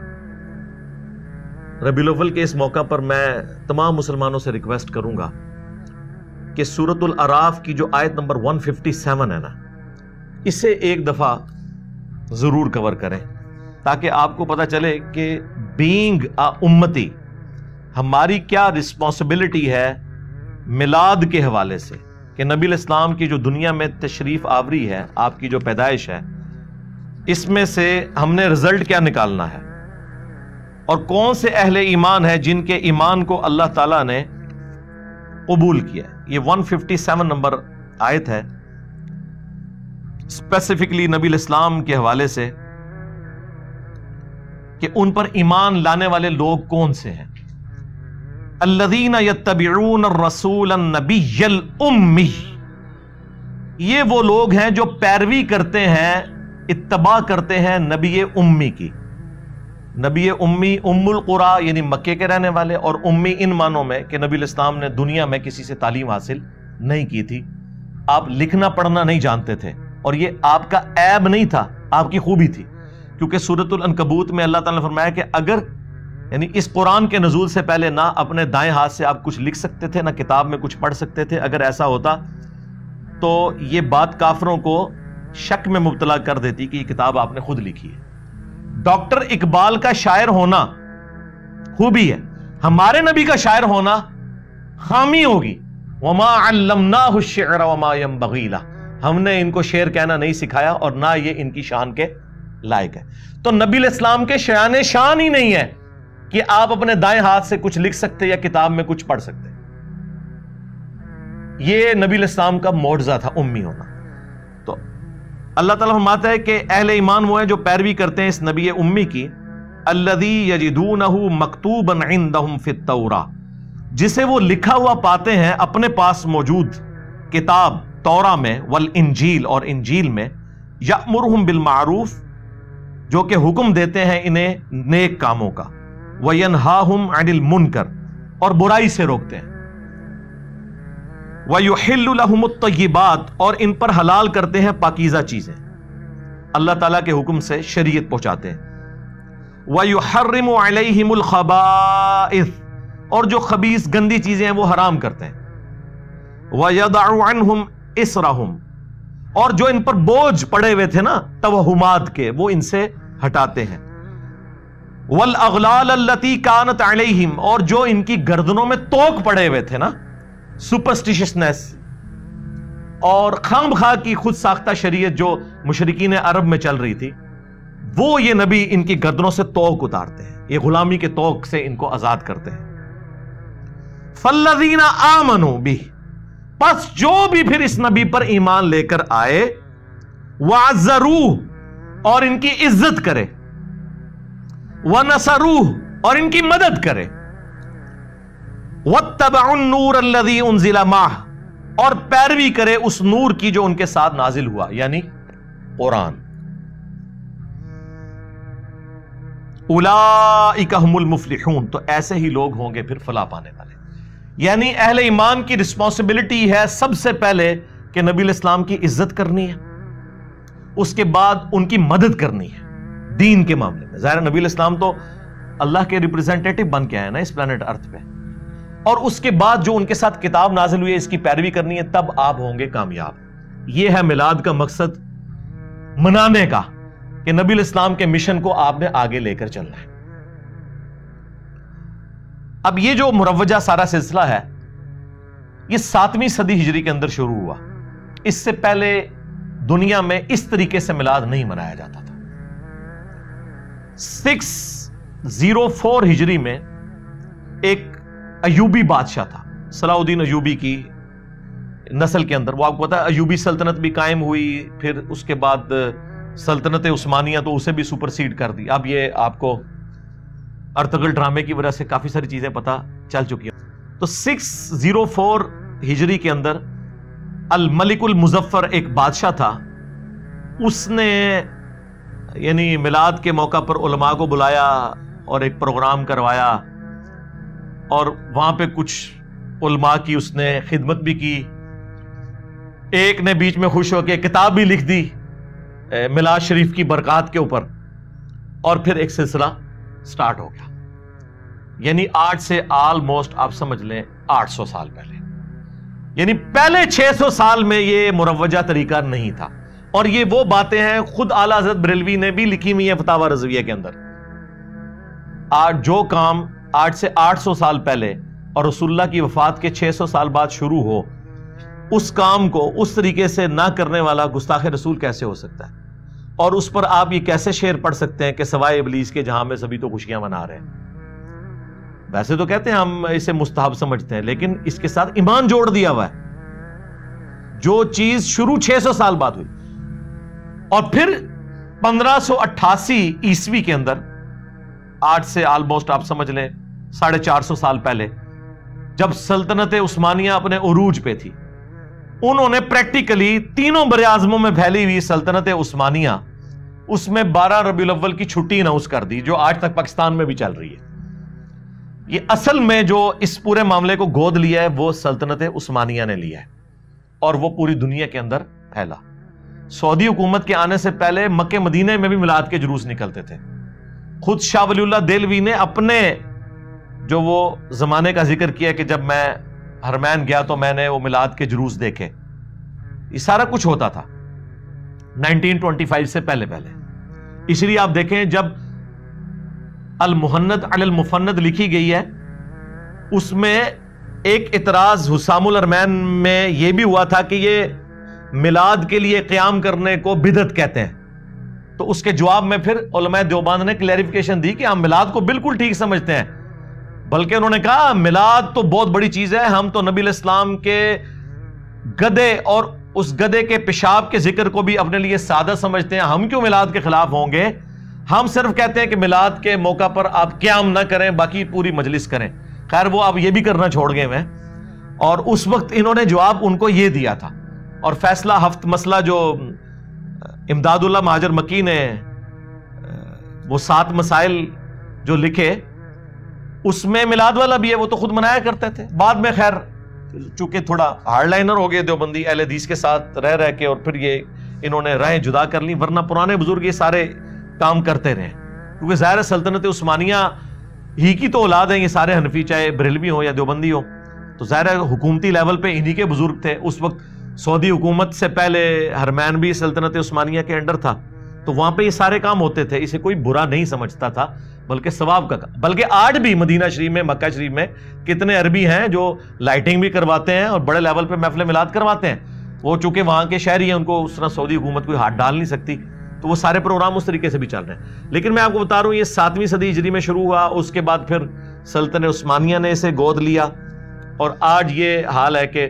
ربیع الاول کے اس موقع پر میں تمام مسلمانوں سے ریکویسٹ کروں گا کہ سورۃ الاعراف کی جو آیت نمبر 157 ہے نا، اسے ایک دفعہ ضرور کور کریں تاکہ آپ کو پتا چلے کہ بینگ امتی ہماری کیا رسپانسبلٹی ہے میلاد کے حوالے سے، کہ نبی علیہ السلام کی جو دنیا میں تشریف آوری ہے، آپ کی جو پیدائش ہے، اس میں سے ہم نے رزلٹ کیا نکالنا ہے، اور کون سے اہل ایمان ہیں جن کے ایمان کو اللہ تعالیٰ نے قبول کیا. یہ 157 نمبر آیت ہے اسپیسیفکلی نبی علیہ السلام کے حوالے سے کہ ان پر ایمان لانے والے لوگ کون سے ہیں. الذین یتبعون الرسول النبی الامی، یہ وہ لوگ ہیں جو پیروی کرتے ہیں، اتباع کرتے ہیں نبی امی کی. نبی امی ام القرى یعنی مکے کے رہنے والے، اور امی ان معنوں میں کہ نبی علیہ السلام نے دنیا میں کسی سے تعلیم حاصل نہیں کی تھی، آپ لکھنا پڑھنا نہیں جانتے تھے، اور یہ آپ کا عیب نہیں تھا، آپ کی خوبی تھی. کیونکہ سورۃ العنکبوت میں اللہ تعالیٰ نے فرمایا کہ اگر یعنی اس قرآن کے نزول سے پہلے نہ اپنے دائیں ہاتھ سے آپ کچھ لکھ سکتے تھے، نہ کتاب میں کچھ پڑھ سکتے تھے. اگر ایسا ہوتا تو یہ بات کافروں کو شک میں مبتلا کر دیتی کہ یہ کتاب آپ نے خود لکھی ہے. ڈاکٹر اقبال کا شاعر ہونا خوبی ہے، ہمارے نبی کا شاعر ہونا خامی ہوگی. وما علمناہ الشعر وما ينبغی لہ، ہم نے ان کو شعر کہنا نہیں سکھایا اور نہ یہ ان کی شان کے لائق ہے. تو نبی علیہ السلام کے شان شان ہی نہیں ہے کہ آپ اپنے دائیں ہاتھ سے کچھ لکھ سکتے یا کتاب میں کچھ پڑھ سکتے. یہ نبی علیہ السلام کا معجزہ تھا امی ہونا. تو اللہ تعالیٰ فرماتا ہے کہ اہل ایمان وہ ہیں جو پیروی کرتے ہیں اس نبی امی کی، الذی یجدونہ مکتوبا عندہم فی التوراۃ، جسے وہ لکھا ہوا پاتے ہیں اپنے پاس موجود کتاب توراہ میں، والانجیل اور انجیل میں، یأمرہم بالمعروف جو کہ حکم دیتے ہیں انہیں نیک کاموں کا، وینہاہم عن المنکر اور برائی سے روکتے ہیں، وَيُحِلُّ لَهُمُ الطَّيِّبَاتِ اور ان پر حلال کرتے ہیں پاکیزہ چیزیں، اللہ تعالیٰ کے حکم سے شریعت پہنچاتے ہیں، وَيُحَرِّمُ عَلَيْهِمُ الْخَبَائِثِ اور جو خبیث گندی چیزیں ہیں وہ حرام کرتے ہیں، وَيَضَعُ عَنْهُمْ إِصْرَهُمْ اور جو ان پر بوجھ پڑے ہوئے تھے نا توہمات کے وہ ان سے ہٹاتے ہیں، وَالْأَغْلَالَ الَّتِي كَانَتْ عَلَيْهِمْ اور جو ان کی گردنوں میں توق پڑے ہوئے تھے نا، سپرسٹیشنس اور خام خواہ کی خود ساختہ شریعت جو مشرکین عرب میں چل رہی تھی، وہ یہ نبی ان کی گردنوں سے توق اتارتے ہیں، یہ غلامی کے توق سے ان کو آزاد کرتے ہیں. فَالَّذِينَ آمَنُوا بِهِ پس جو بھی پھر اس نبی پر ایمان لے کر آئے، وَعَزَّرُوهُ اور ان کی عزت کرے، وَنَصَرُوهُ اور ان کی مدد کرے، وَاتَّبَعُوا النُّورَ الَّذِي أُنزِلَ مَعَهُ، اور پیروی کرے اس نور کی جو ان کے ساتھ نازل ہوا، یعنی قرآن. اولئک هم المفلحون، تو ایسے ہی لوگ ہوں گے پھر فلاح پانے والے. یعنی اہل ایمان کی رسپانسبلٹی ہے سب سے پہلے کہ نبی الاسلام کی عزت کرنی ہے، اس کے بعد ان کی مدد کرنی ہے دین کے معاملے میں. ظاہر نبی الاسلام تو اللہ کے ریپرزینٹیٹو بن کے آئے نا اس پلانٹ ارتھ پہ، اور اس کے بعد جو ان کے ساتھ کتاب نازل ہوئی ہے اس کی پیروی کرنی ہے، تب آپ ہوں گے کامیاب. یہ ہے میلاد کا مقصد منانے کا، کہ نبی الاسلام کے مشن کو آپ نے آگے لے کر چلنا ہے. اب یہ جو مروجہ سارا سلسلہ ہے یہ 7ویں صدی ہجری کے اندر شروع ہوا. اس سے پہلے دنیا میں اس طریقے سے میلاد نہیں منایا جاتا تھا. 604 ہجری میں ایک ایوبی بادشاہ تھا، صلاح الدین ایوبی کی نسل کے اندر. وہ آپ کو پتا ہے ایوبی سلطنت بھی قائم ہوئی، پھر اس کے بعد سلطنت عثمانیہ تو اسے بھی سپرسیڈ کر دی. اب یہ آپ کو ارطغرل ڈرامے کی وجہ سے کافی ساری چیزیں پتہ چل چکی ہیں. تو 604 ہجری کے اندر الملک المظفر ایک بادشاہ تھا، اس نے یعنی میلاد کے موقع پر علماء کو بلایا اور ایک پروگرام کروایا، اور وہاں پہ کچھ علماء کی اس نے خدمت بھی کی. ایک نے بیچ میں خوش ہو کے کتاب بھی لکھ دی میلاد شریف کی برکات کے اوپر، اور پھر ایک سلسلہ سٹارٹ ہو گیا. یعنی آج سے آلموسٹ آپ سمجھ لیں 800 سال پہلے، یعنی پہلے 600 سال میں یہ مروجہ طریقہ نہیں تھا. اور یہ وہ باتیں ہیں خود اعلیٰ حضرت بریلوی نے بھی لکھی ہوئی ہیں فتاوی رضویہ کے اندر. آج جو کام آج سے 800 سال پہلے اور رسول اللہ کی وفات کے 600 سال بعد شروع ہو، اس کام کو اس طریقے سے نہ کرنے والا گستاخ رسول کیسے ہو سکتا ہے؟ اور اس پر آپ یہ کیسے شعر پڑھ سکتے ہیں کہ سوائے ابلیس کے جہاں میں سبھی تو خوشیاں منا رہے ہیں؟ ویسے تو کہتے ہیں ہم اسے مستحب سمجھتے ہیں، لیکن اس کے ساتھ ایمان جوڑ دیا ہوا ہے. جو چیز شروع 600 سال بعد ہوئی، اور پھر 1588 عیسوی کے اندر، آج سے آلموسٹ آپ سمجھ لیں 450 سال پہلے، جب سلطنت عثمانیہ اپنے عروج پہ تھی، انہوں نے پریکٹیکلی تینوں بر اعظموں میں پھیلی ہوئی سلطنت عثمانیہ، اس میں 12 ربیع الاول کی چھٹی اناؤنس کر دی، جو آج تک پاکستان میں بھی چل رہی ہے. یہ اصل میں جو اس پورے معاملے کو گود لیا ہے وہ سلطنت عثمانیہ نے لیا ہے، اور وہ پوری دنیا کے اندر پھیلا. سعودی حکومت کے آنے سے پہلے مکہ مدینہ میں بھی میلاد کے جلوس نکلتے تھے. خود شاہ ولی اللہ دہلوی نے اپنے جو وہ زمانے کا ذکر کیا کہ جب میں حرمین گیا تو میں نے وہ میلاد کے جلوس دیکھے. یہ سارا کچھ ہوتا تھا 1925 سے پہلے. اس لیے آپ دیکھیں جب المہند علی المفند لکھی گئی ہے، اس میں ایک اعتراض حسام الارمین میں یہ بھی ہوا تھا کہ یہ میلاد کے لیے قیام کرنے کو بدعت کہتے ہیں. تو اس کے جواب میں پھر علماء دیوبند نے کلیریفیکیشن دی کہ ہم میلاد کو بالکل ٹھیک سمجھتے ہیں، بلکہ انہوں نے کہا میلاد تو بہت بڑی چیز ہے، ہم تو نبی الاسلام کے گدے اور اس گدے کے پیشاب کے ذکر کو بھی اپنے لیے سادہ سمجھتے ہیں، ہم کیوں میلاد کے خلاف ہوں گے؟ ہم صرف کہتے ہیں کہ میلاد کے موقع پر آپ قیام نہ کریں، باقی پوری مجلس کریں. خیر وہ آپ یہ بھی کرنا چھوڑ گئے ہیں. اور اس وقت انہوں نے جواب ان کو یہ دیا تھا، اور فیصلہ ہفت مسئلہ جو امداد اللہ مہاجر مکی نے وہ 7 مسائل جو لکھے، اس میں میلاد والا بھی ہے، وہ تو خود منایا کرتے تھے. بعد میں خیر چونکہ تھوڑا ہارڈ لائنر ہو گئے دیوبندی اہل حدیث کے ساتھ رہ کے، اور پھر یہ انہوں نے راہیں جدا کر لی، ورنہ پرانے بزرگ یہ سارے کام کرتے رہے. کیونکہ ظاہر سلطنت عثمانیہ ہی کی تو اولاد ہیں یہ سارے حنفی، چاہے بریلوی ہو یا دیوبندی ہو، تو ظاہر حکومتی لیول پہ انہی کے بزرگ تھے. اس وقت سعودی حکومت سے پہلے حرمین بھی سلطنت عثمانیہ کے انڈر تھا، تو وہاں پہ یہ سارے کام ہوتے تھے. اسے کوئی برا نہیں سمجھتا تھا، بلکہ ثواب کا. بلکہ آج بھی مدینہ شریف میں، مکہ شریف میں کتنے عربی ہیں جو لائٹنگ بھی کرواتے ہیں اور بڑے لیول پہ محفل میلاد کرواتے ہیں. وہ چونکہ وہاں کے شہری ہیں، ان کو اس طرح سعودی حکومت کوئی ہاتھ ڈال نہیں سکتی، تو وہ سارے پروگرام اس طریقے سے بھی چل رہے ہیں. لیکن میں آپ کو بتا رہا ہوں یہ 7ویں صدی ہجری میں شروع ہوا، اس کے بعد پھر سلطنت عثمانیہ نے اسے گود لیا، اور آج یہ حال ہے کہ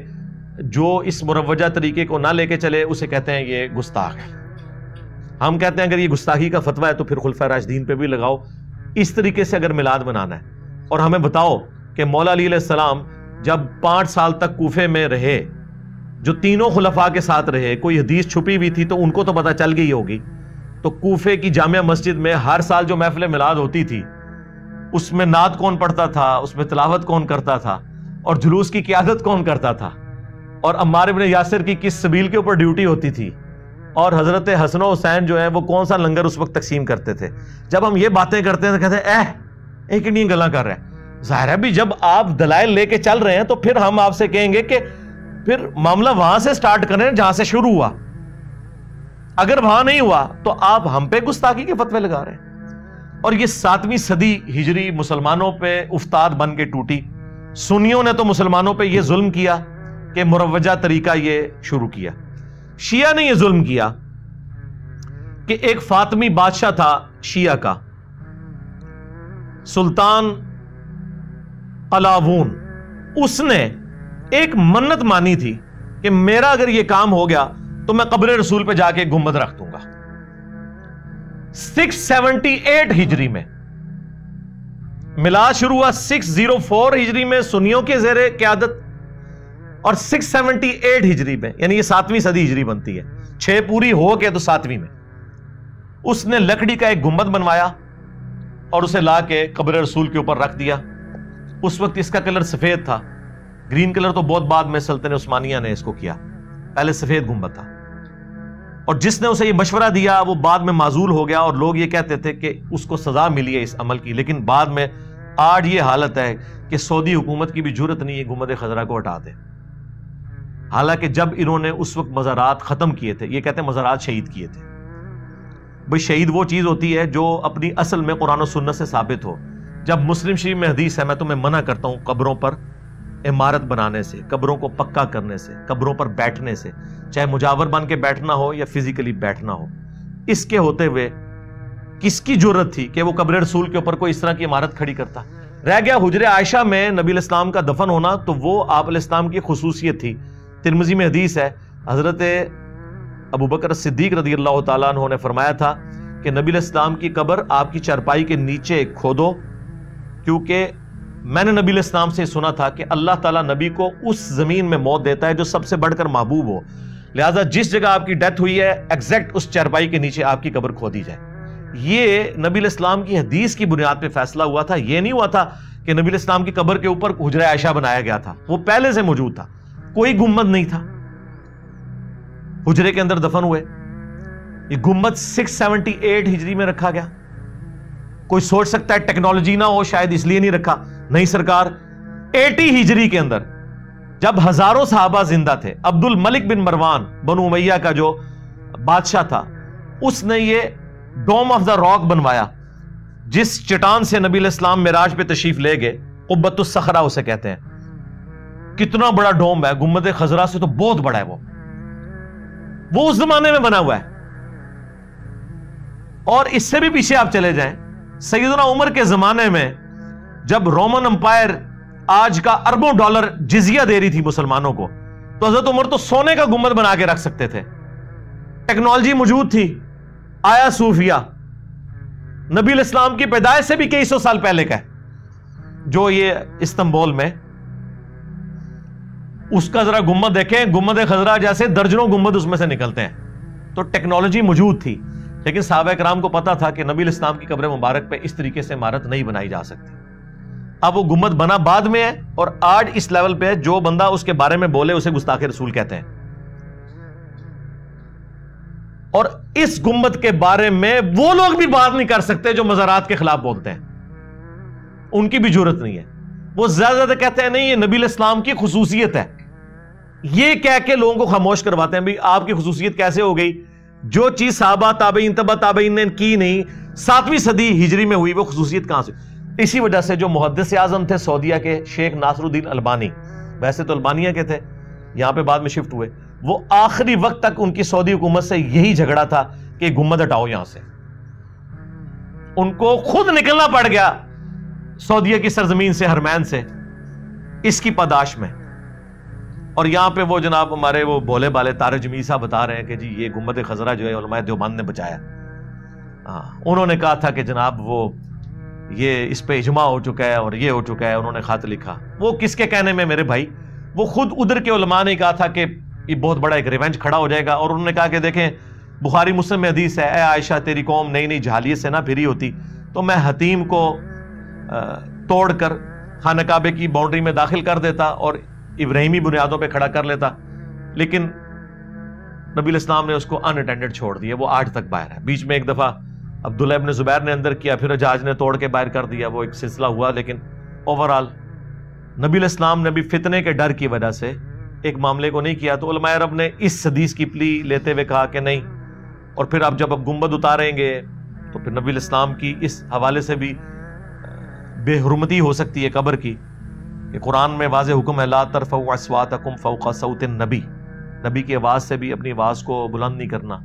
جو اس مروجہ طریقے کو نہ لے کے چلے اسے کہتے ہیں یہ گستاخ ہے. ہم کہتے ہیں اگر یہ گستاخی کا فتویٰ ہے تو پھر خلفائے راشدین پہ بھی لگاؤ. اس طریقے سے اگر میلاد منانا ہے، اور ہمیں بتاؤ کہ مولا علی علیہ السلام جب 5 سال تک کوفے میں رہے، جو تینوں خلفاء کے ساتھ رہے، کوئی حدیث چھپی ہوئی تھی تو ان کو تو پتہ چل گئی ہوگی، تو کوفے کی جامع مسجد میں ہر سال جو محفل میلاد ہوتی تھی اس میں نعت کون پڑھتا تھا، اس میں تلاوت کون کرتا تھا، اور جلوس کی قیادت کون کرتا تھا، اور عمار ابن یاسر کی کس سبیل کے اوپر ڈیوٹی ہوتی تھی، اور حضرت حسن و حسین جو ہیں وہ کون سا لنگر اس وقت تقسیم کرتے تھے. جب ہم یہ باتیں کرتے ہیں تو کہتے ہیں ایک نہیں گلا کر رہے ہیں. ظاہر ہے بھی جب آپ دلائل لے کے چل رہے ہیں تو پھر ہم آپ سے کہیں گے کہ پھر معاملہ وہاں سے سٹارٹ کریں جہاں سے شروع ہوا. اگر وہاں نہیں ہوا تو آپ ہم پہ گستاخی کے فتوے لگا رہے ہیں. اور یہ 7ویں صدی ہجری مسلمانوں پہ افتاد بن کے ٹوٹی. سنیوں نے تو مسلمانوں پہ یہ ظلم کیا کہ مروجہ طریقہ یہ شروع کیا. شیعہ نے یہ ظلم کیا کہ ایک فاطمی بادشاہ تھا شیعہ کا، سلطان قلاوون. اس نے ایک منت مانی تھی کہ میرا اگر یہ کام ہو گیا تو میں قبر رسول پہ جا کے گنبد رکھ دوں گا. 678 ہجری میں میلاد شروع ہوا، 604 ہجری میں سنیوں کے زیر قیادت، اور 678 ہجری میں، یعنی یہ 7ویں صدی ہجری بنتی ہے، 6 پوری ہو کے تو 7ویں میں اس نے لکڑی کا ایک گنبد بنوایا اور اسے لا کے قبر رسول کے اوپر رکھ دیا. اس وقت اس کا کلر سفید تھا، گرین کلر تو بہت بعد میں سلطنت عثمانیہ نے اس کو کیا، پہلے سفید گنبد تھا. اور جس نے اسے یہ مشورہ دیا وہ بعد میں معزول ہو گیا، اور لوگ یہ کہتے تھے کہ اس کو سزا ملی ہے اس عمل کی. لیکن بعد میں آج یہ حالت ہے کہ سعودی حکومت کی بھی جرت نہیں ہے گنبد خضرا کو ہٹا دے. حالانکہ جب انہوں نے اس وقت مزارات ختم کیے تھے، یہ کہتے ہیں مزارات شہید کیے تھے. بھئی شہید وہ چیز ہوتی ہے جو اپنی اصل میں قرآن و سنت سے ثابت ہو. جب مسلم شریف میں حدیث ہے، میں تمہیں منع کرتا ہوں قبروں پر عمارت بنانے سے، قبروں کو پکا کرنے سے، قبروں پر بیٹھنے سے، چاہے مجاور بن کے بیٹھنا ہو یا فزیکلی بیٹھنا ہو. اس کے ہوتے ہوئے کس کی جرت تھی کہ وہ قبر رسول کے اوپر کوئی اس طرح کی عمارت کھڑی کرتا؟ رہ گیا حجر عائشہ میں نبی علیہ السلام کا دفن ہونا، تو وہ آپ علیہ السلام کی خصوصیت تھی. ترمذی میں حدیث ہے، حضرت ابو بکر صدیق رضی اللہ تعالیٰ عنہ نے فرمایا تھا کہ نبی علیہ السلام کی قبر آپ کی چارپائی کے نیچے کھودو، کیونکہ میں نے نبی علیہ السلام سے سنا تھا کہ اللہ تعالیٰ نبی کو اس زمین میں موت دیتا ہے جو سب سے بڑھ کر محبوب ہو. لہٰذا جس جگہ آپ کی ڈیتھ ہوئی ہے ایگزیکٹ اس چارپائی کے نیچے آپ کی قبر کھودی جائے. یہ نبی علیہ السلام کی حدیث کی بنیاد پہ فیصلہ ہوا تھا. یہ نہیں ہوا تھا کہ نبی علیہ السلام کی قبر کے اوپر حجرہ عائشہ بنایا گیا تھا، وہ پہلے سے موجود تھا، کوئی گنبد نہیں تھا، حجرے کے اندر دفن ہوئے. یہ گنبد 678 ہجری میں رکھا گیا. کوئی سوچ سکتا ہے ٹیکنالوجی نہ ہو شاید اس لیے نہیں رکھا. نہیں سرکار، 80 ہجری کے اندر جب ہزاروں صحابہ زندہ تھے، عبد الملک بن مروان بنو امیہ کا جو بادشاہ تھا، اس نے یہ ڈوم آف دا راک بنوایا جس چٹان سے نبی علیہ السلام معراج پہ تشریف لے گئے. قبۃ الصخرہ اسے کہتے ہیں. کتنا بڑا ڈوم ہے، گنبد خضرا سے تو بہت بڑا ہے. وہ اس زمانے میں بنا ہوا ہے. اور اس سے بھی پیچھے آپ چلے جائیں، سیدنا عمر کے زمانے میں جب رومن امپائر آج کا اربوں ڈالر جزیہ دے رہی تھی مسلمانوں کو، تو حضرت عمر تو سونے کا گنبد بنا کے رکھ سکتے تھے. ٹیکنالوجی موجود تھی. آیا صوفیہ نبی علیہ السلام کی پیدائش سے بھی کئی سو سال پہلے کا ہے، جو یہ استنبول میں، اس کا ذرا گنبد دیکھیں، گنبد خضرا جیسے درجنوں گنبد اس میں سے نکلتے ہیں. تو ٹیکنالوجی موجود تھی، لیکن صحابہ کرام کو پتا تھا کہ نبی علیہ السلام کی قبر مبارک پہ اس طریقے سے عمارت نہیں بنائی جا سکتی. اب وہ گنبد بنا بعد میں ہے، اور آج اس لیول پہ جو بندہ اس کے بارے میں بولے اسے گستاخ رسول کہتے ہیں. اور اس گنبد کے بارے میں وہ لوگ بھی بات نہیں کر سکتے جو مزارات کے خلاف بولتے ہیں. ان کی بھی جرت نہیں ہے. وہ زیادہ زیادہ کہتے ہیں نہیں یہ نبی علیہ السلام کی خصوصیت ہے. یہ کہہ کے لوگوں کو خاموش کرواتے ہیں. بھی آپ کی خصوصیت کیسے ہو گئی؟ جو چیز صحابہ تابعین تبع تابعین نے کی نہیں، 7ویں صدی ہجری میں ہوئی، وہ خصوصیت کہاں سے؟ اسی وجہ سے جو محدث اعظم تھے سعودیہ کے، شیخ ناصر الدین البانی، ویسے تو البانیہ کے تھے، یہاں پہ بعد میں شفٹ ہوئے، وہ آخری وقت تک ان کی سعودی حکومت سے یہی جھگڑا تھا کہ گنبد ہٹاؤ یہاں سے. ان کو خود نکلنا پڑ گیا سعودیہ کی سرزمین سے، حرمین سے، اس کی پاداش میں. اور یہاں پہ وہ جناب ہمارے وہ بھولے بالے طارق جمیل صاحب بتا رہے ہیں کہ جی یہ گنبد خضرا جو ہے علماء دیوبند نے بچایا. انہوں نے کہا تھا کہ جناب وہ یہ اس پہ اجماع ہو چکا ہے اور یہ ہو چکا ہے. انہوں نے خط لکھا. وہ کس کے کہنے میں میرے بھائی؟ وہ خود ادھر کے علماء نے کہا تھا کہ یہ بہت بڑا ایک ریونج کھڑا ہو جائے گا, اور انہوں نے کہا کہ دیکھیں بخاری مسلم میں حدیث ہے, اے عائشہ تیری قوم نئی نئی جہالیت سے نہ پھری ہوتی تو میں حتیم کو توڑ کر خانہ کعبے کی باؤنڈری میں داخل کر دیتا اور ابراہیمی بنیادوں پہ کھڑا کر لیتا. لیکن نبی الاسلام نے اس کو ان اٹینڈڈ چھوڑ دیا, وہ آج تک باہر ہے. بیچ میں ایک دفعہ عبداللہ ابن زبیر نے اندر کیا, پھر حجاج نے توڑ کے باہر کر دیا, وہ ایک سلسلہ ہوا. لیکن اوورآل نبی الاسلام نے بھی فتنے کے ڈر کی وجہ سے ایک معاملے کو نہیں کیا. تو علماء عرب نے اس حدیث کی پلی لیتے ہوئے کہا کہ نہیں, اور پھر اب جب گنبد اتاریں گے تو پھر نبی الاسلام کی اس حوالے سے بھی بے حرمتی ہو سکتی ہے قبر کی, کہ قرآن میں واضح حکم ہے لا ترفعوا اصواتکم فوق صوت النبی, نبی کی آواز سے بھی اپنی آواز کو بلند نہیں کرنا.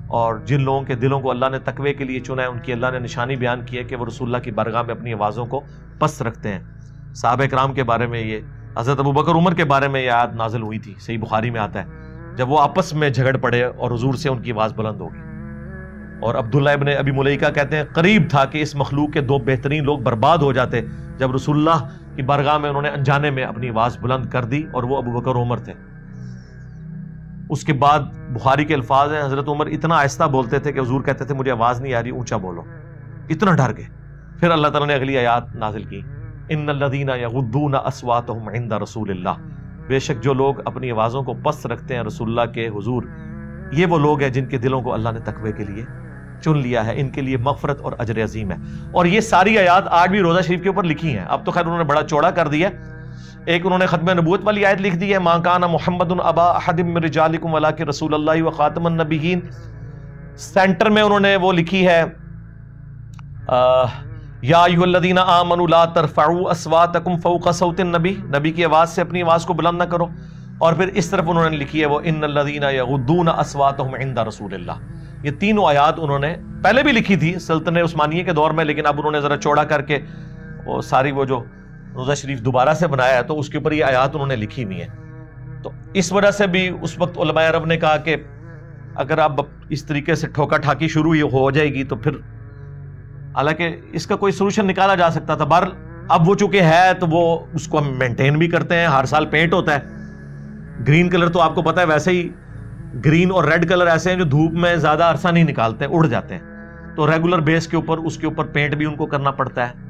اور جن لوگوں کے دلوں کو اللہ نے تقوی کے لیے چنا ہے ان کی اللہ نے نشانی بیان کی ہے کہ وہ رسول اللہ کی بارگاہ میں اپنی آوازوں کو پست رکھتے ہیں. صحابہ کرام کے بارے میں, یہ حضرت ابوبکر عمر کے بارے میں یہ آیت نازل ہوئی تھی, صحیح بخاری میں آتا ہے, جب وہ آپس میں جھگڑ پڑے اور حضور سے ان کی آواز بلند ہوگی. اور عبداللہ ابن ابی ملیکہ کہتے ہیں قریب تھا کہ اس مخلوق کے دو بہترین لوگ برباد ہو جاتے جب رسول اللہ کی بارگاہ میں انہوں نے انجانے میں اپنی آواز بلند کر دی, اور وہ ابوبکر عمر تھے. اس کے بعد بخاری کے الفاظ ہیں حضرت عمر اتنا آہستہ بولتے تھے کہ حضور کہتے تھے مجھے آواز نہیں آ رہی, اونچا بولو, اتنا ڈر گئے. پھر اللہ تعالیٰ نے اگلی آیات نازل کی ان الذین یغضون اصواتهم عند رسول اللہ, بے شک جو لوگ اپنی آوازوں کو پست رکھتے ہیں رسول اللہ کے حضور, یہ وہ لوگ ہیں جن کے دلوں کو اللہ نے تقوی کے لیے چن لیا ہے, ان کے لیے مغفرت اور اجر عظیم ہے. اور یہ ساری آیات آج بھی روزہ شریف کے اوپر لکھی ہیں. اب تو خیر انہوں نے بڑا چوڑا کر دیا, ایک انہوں نے ختم نبوت والی آیت لکھ دی ہے ما کان محمد ابا احد من رجالکم ولکن رسول اللہ وخاتم النبیین. سینٹر میں انہوں نے وہ لکھی ہے یا ایھا الذین آمنوا لا ترفعوا اصواتکم فوق صوت النبی, نبی کی آواز سے اپنی آواز کو بلند نہ کرو. اور پھر اس طرف انہوں نے لکھی ہے وہ ان الذین یغضون اصواتهم عند رسول اللہ. یہ تینوں آیات انہوں نے پہلے بھی لکھی تھی سلطنت عثمانیہ کے دور میں, لیکن اب انہوں نے ذرا چوڑا کر کے وہ ساری وہ جو روزہ شریف دوبارہ سے بنایا ہے تو اس کے اوپر یہ آیات انہوں نے لکھی ہوئی ہیں. تو اس وجہ سے بھی اس وقت علماء عرب نے کہا کہ اگر اب اس طریقے سے ٹھوکا ٹھاکی شروع ہو جائے گی تو پھر, حالانکہ اس کا کوئی سولوشن نکالا جا سکتا تھا. بہرحال اب وہ چونکہ ہے تو وہ اس کو ہم مینٹین بھی کرتے ہیں, ہر سال پینٹ ہوتا ہے. گرین کلر تو آپ کو پتا ہے, ویسے ہی گرین اور ریڈ کلر ایسے ہیں جو دھوپ میں زیادہ عرصہ نہیں نکالتے, اڑ جاتے ہیں. تو ریگولر بیس کے اوپر اس کے اوپر پینٹ بھی ان کو کرنا پڑتا ہے.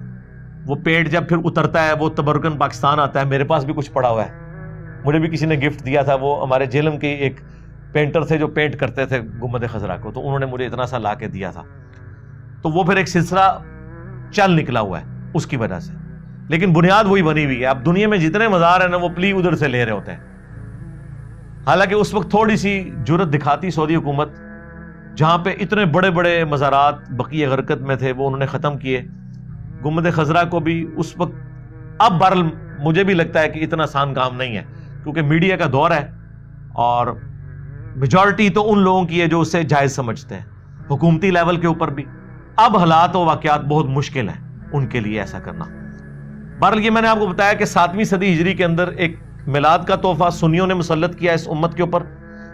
وہ پینٹ جب پھر اترتا ہے وہ تبرکن پاکستان آتا ہے. میرے پاس بھی کچھ پڑا ہوا ہے, مجھے بھی کسی نے گفٹ دیا تھا, وہ ہمارے جیلم کے ایک پینٹر تھے جو پینٹ کرتے تھے گنبد خضرا کو, تو انہوں نے مجھے اتنا سا لا کے دیا تھا. تو وہ پھر ایک سلسلہ چل نکلا ہوا ہے اس کی وجہ سے, لیکن بنیاد وہی بنی ہوئی ہے. اب دنیا میں جتنے مزار ہیں نا وہ پلی ادھر سے لے رہے ہوتے ہیں. حالانکہ اس وقت تھوڑی سی جرت دکھاتی سعودی حکومت, جہاں پہ اتنے بڑے بڑے مزارات بقیہ غرقت میں تھے وہ انہوں نے ختم کیے. گنبد خضرا کو بھی اس وقت, اب بہرحال مجھے بھی لگتا ہے کہ اتنا آسان کام نہیں ہے, کیونکہ میڈیا کا دور ہے اور میجورٹی تو ان لوگوں کی ہے جو اسے جائز سمجھتے ہیں, حکومتی لیول کے اوپر بھی. اب حالات و واقعات بہت مشکل ہیں ان کے لیے ایسا کرنا. بہرحال یہ میں نے آپ کو بتایا کہ 7ویں صدی ہجری کے اندر ایک میلاد کا تحفہ سنیوں نے مسلط کیا اس امت کے اوپر,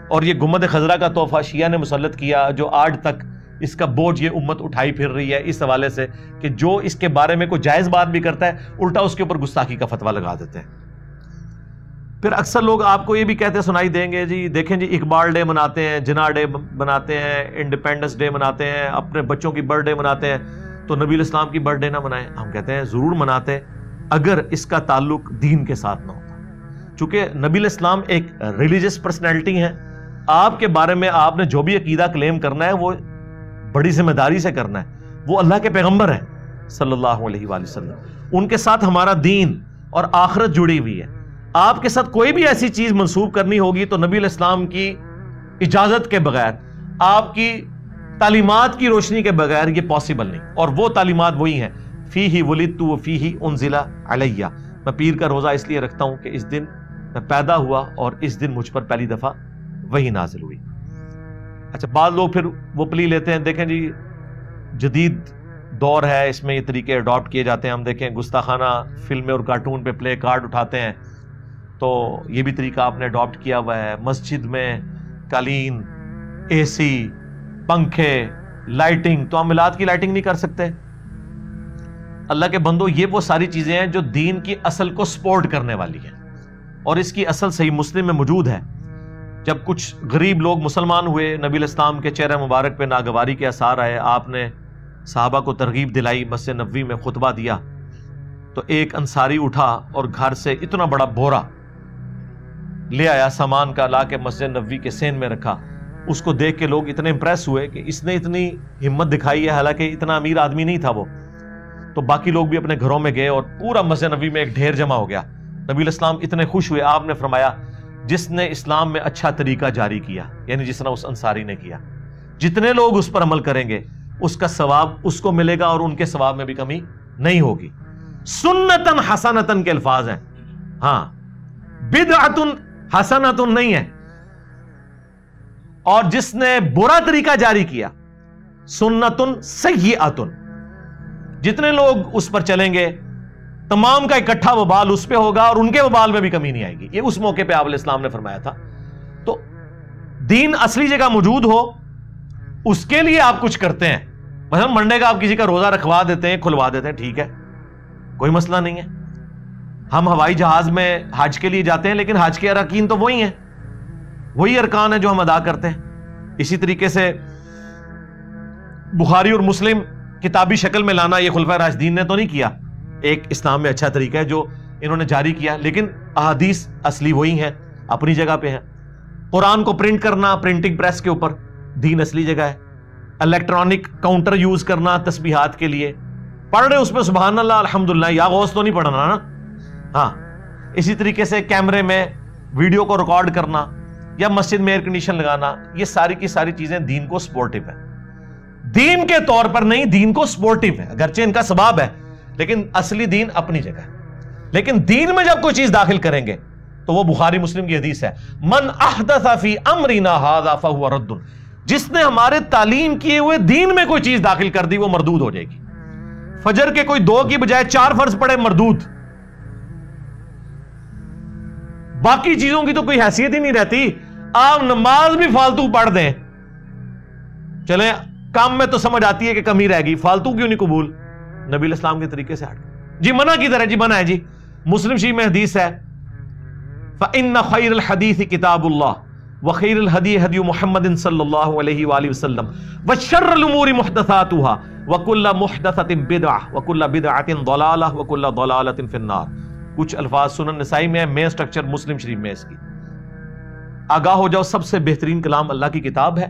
اور یہ گنبد خضرا کا تحفہ شیعہ نے مسلط کیا, جو آج تک اس کا بوجھ یہ امت اٹھائی پھر رہی ہے اس حوالے سے کہ جو اس کے بارے میں کوئی جائز بات بھی کرتا ہے الٹا اس کے اوپر گستاخی کا فتویٰ لگا دیتے ہیں. پھر اکثر لوگ آپ کو یہ بھی کہتے سنائی دیں گے جی دیکھیں جی اقبال ڈے مناتے ہیں, جناح ڈے مناتے ہیں, انڈیپینڈنس ڈے مناتے ہیں, اپنے بچوں کی برتھ ڈے مناتے ہیں, تو نبی الاسلام کی برتھ ڈے نہ منائیں. ہم کہتے ہیں ضرور مناتے اگر اس کا تعلق دین کے ساتھ نہ ہوتا. چونکہ نبی الاسلام ایک ریلیجس پرسنالٹی ہیں, آپ کے بارے میں آپ نے جو بھی عقیدہ کلیم کرنا ہے وہ بڑی ذمہ داری سے کرنا ہے. وہ اللہ کے پیغمبر ہیں صلی اللہ علیہ وآلہ وسلم, ان کے ساتھ ہمارا دین اور آخرت جڑی ہوئی ہے. آپ کے ساتھ کوئی بھی ایسی چیز منسوب کرنی ہوگی تو نبی الاسلام کی اجازت کے بغیر, آپ کی تعلیمات کی روشنی کے بغیر یہ پاسبل نہیں. اور وہ تعلیمات وہی ہیں فیہ ولدت وفیہ انزل علیہ. میں پیر کا روزہ اس لیے رکھتا ہوں کہ اس دن میں پیدا ہوا اور اس دن مجھ پر پہلی دفعہ وہی نازل ہوئی. اچھا, بعض لوگ پھر وہ پلی لیتے ہیں, دیکھیں جی جدید دور ہے, اس میں یہ طریقے اڈاپٹ کیے جاتے ہیں. ہم دیکھیں گستاخانہ فلمیں اور کارٹون پہ پلے کارڈ اٹھاتے ہیں, تو یہ بھی طریقہ آپ نے اڈاپٹ کیا ہوا ہے. مسجد میں قالین, اے سی, پنکھے, لائٹنگ, تو ہم میلاد کی لائٹنگ نہیں کر سکتے. اللہ کے بندو یہ وہ ساری چیزیں ہیں جو دین کی اصل کو سپورٹ کرنے والی ہیں، اور اس کی اصل صحیح مسلم میں موجود ہے۔ جب کچھ غریب لوگ مسلمان ہوئے، نبی الاسلام کے چہرہ مبارک پہ ناگواری کے آثار آئے، آپ نے صحابہ کو ترغیب دلائی، مسجد نبوی میں خطبہ دیا، تو ایک انصاری اٹھا اور گھر سے اتنا بڑا بورا لے آیا سامان کا، لا کے مسجد نبوی کے سین میں رکھا۔ اس کو دیکھ کے لوگ اتنے امپریس ہوئے کہ اس نے اتنی ہمت دکھائی ہے، حالانکہ اتنا امیر آدمی نہیں تھا وہ۔ تو باقی لوگ بھی اپنے گھروں میں گئے اور پورا مسجد نبوی میں ایک ڈھیر جمع ہو گیا۔ نبی الاسلام اتنے خوش ہوئے، آپ نے فرمایا جس نے اسلام میں اچھا طریقہ جاری کیا، یعنی جس طرح اس انصاری نے کیا، جتنے لوگ اس پر عمل کریں گے اس کا ثواب اس کو ملے گا اور ان کے ثواب میں بھی کمی نہیں ہوگی۔ سنتن حسنتن کے الفاظ ہیں، ہاں بدعتن حسنتن نہیں ہے۔ اور جس نے برا طریقہ جاری کیا، سنتن سیئتن، جتنے لوگ اس پر چلیں گے تمام کا اکٹھا وبال اس پہ ہوگا اور ان کے وبال میں بھی کمی نہیں آئے گی۔ یہ اس موقع پہ آپ علیہ السلام نے فرمایا تھا۔ تو دین اصلی جگہ موجود ہو اس کے لیے آپ کچھ کرتے ہیں، مثلا منڈے کا آپ کسی کا روزہ رکھوا دیتے ہیں، کھلوا دیتے ہیں، ٹھیک ہے، کوئی مسئلہ نہیں ہے۔ ہم ہوائی جہاز میں حج کے لیے جاتے ہیں، لیکن حج کے ارکان تو وہی ہیں، وہی ارکان ہیں جو ہم ادا کرتے ہیں۔ اسی طریقے سے بخاری اور مسلم کتابی شکل میں لانا یہ خلفائے راشدین نے تو نہیں کیا، ایک اسلام میں اچھا طریقہ ہے جو انہوں نے جاری کیا، لیکن احادیث اصلی وہی ہیں، اپنی جگہ پہ ہیں۔ قرآن کو پرنٹ کرنا پرنٹنگ پریس کے اوپر، دین اصلی جگہ ہے۔ الیکٹرانک کاؤنٹر یوز کرنا تسبیحات کے لیے، پڑھ رہے اس پہ سبحان اللہ الحمدللہ، یا غوث تو نہیں پڑھنا نا، ہاں۔ اسی طریقے سے کیمرے میں ویڈیو کو ریکارڈ کرنا یا مسجد میں ایئر کنڈیشن لگانا، یہ ساری کی ساری چیزیں دین کو سپورٹیو ہے، دین کے طور پر نہیں، دین کو سپورٹیو ہے، اگرچہ ان کا سباب ہے لیکن اصلی دین اپنی جگہ ہے۔ لیکن دین میں جب کوئی چیز داخل کریں گے تو وہ بخاری مسلم کی حدیث ہے، من احدث فی امرنا ھذا فہو رد، جس نے ہمارے تعلیم کیے ہوئے دین میں کوئی چیز داخل کر دی وہ مردود ہو جائے گی۔ فجر کے کوئی 2 کی بجائے 4 فرض پڑے، مردود۔ باقی چیزوں کی تو کوئی حیثیت ہی نہیں رہتی، آپ نماز بھی فالتو پڑھ دیں، چلیں کام میں تو سمجھ آتی ہے کہ کمی رہ گئی، فالتو کیوں نہیں قبول؟ نبی الاسلام کے طریقے سے ہٹ جی، منع کدھر ہے جی؟ منع ہے جی، مسلم شریف میں حدیث ہے، فَإِنَّ خَيْرَ الْحَدِيثِ كِتَابُ اللَّهِ وَخَيْرَ الْهَدِيِ هَدْيُ مُحَمَّدٍ صلی اللہ علیہ وآلہ وسلم وَشَرَّ الْأُمُورِ مُحْدَثَاتُهَا وَكُلَّ مُحْدَثَةٍ بِدْعَةٍ وَكُلَّ بِدْعَةٍ ضَلَالَةٍ وَكُلَّ ضَلَالَةٍ فِي النَّارِ۔ کچھ الفاظ سنن نسائی میں ہے، مین سٹرکچر مسلم شریف میں اس کی۔ آگاہ ہو جاؤ، سب سے بہترین کلام اللہ کی کتاب ہے،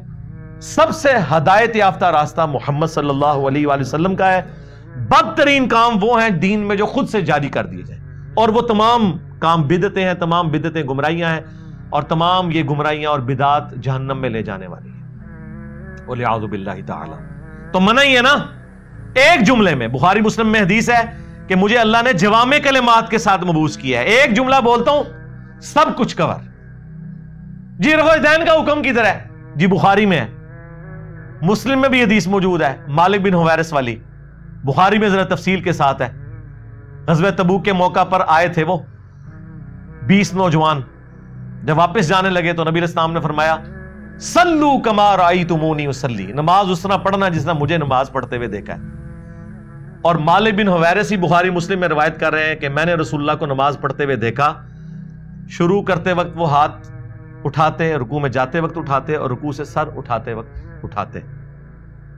سب سے ہدایت یافتہ راستہ محمد صلی اللہ علیہ وآلہ وسلم کا ہے، بدترین کام وہ ہیں دین میں جو خود سے جاری کر دیے جائیں، اور وہ تمام کام بدعتیں ہیں، تمام بدعتیں گمراہیاں ہیں، اور تمام یہ گمراہیاں اور بدعات جہنم میں لے جانے والی ہیں، والعیاذ باللہ تعالی۔ تو منع ہی ہے نا۔ ایک جملے میں بخاری مسلم میں حدیث ہے کہ مجھے اللہ نے جوامع کلمات کے ساتھ مبعوث کیا ہے، ایک جملہ بولتا ہوں سب کچھ کور۔ جی رفع دین کا حکم کدھر ہے؟ جی بخاری میں ہے، مسلم میں بھی حدیث موجود ہے، مالک بن حویرث والی، بخاری میں ذرا تفصیل کے ساتھ ہے۔ غزوہ تبوک کے موقع پر آئے تھے وہ 20 نوجوان، جب واپس جانے لگے تو نبی الاسلام نے فرمایا صلو کما رأیتمونی اصلی، نماز اس طرح پڑھنا جس طرح مجھے نماز پڑھتے ہوئے دیکھا ہے۔ اور مالک بن حویرث بخاری مسلم میں روایت کر رہے ہیں کہ میں نے رسول اللہ کو نماز پڑھتے ہوئے دیکھا، شروع کرتے وقت وہ ہاتھ اٹھاتے، رکوع میں جاتے وقت اٹھاتے، اور رکوع سے سر اٹھاتے وقت اٹھاتے۔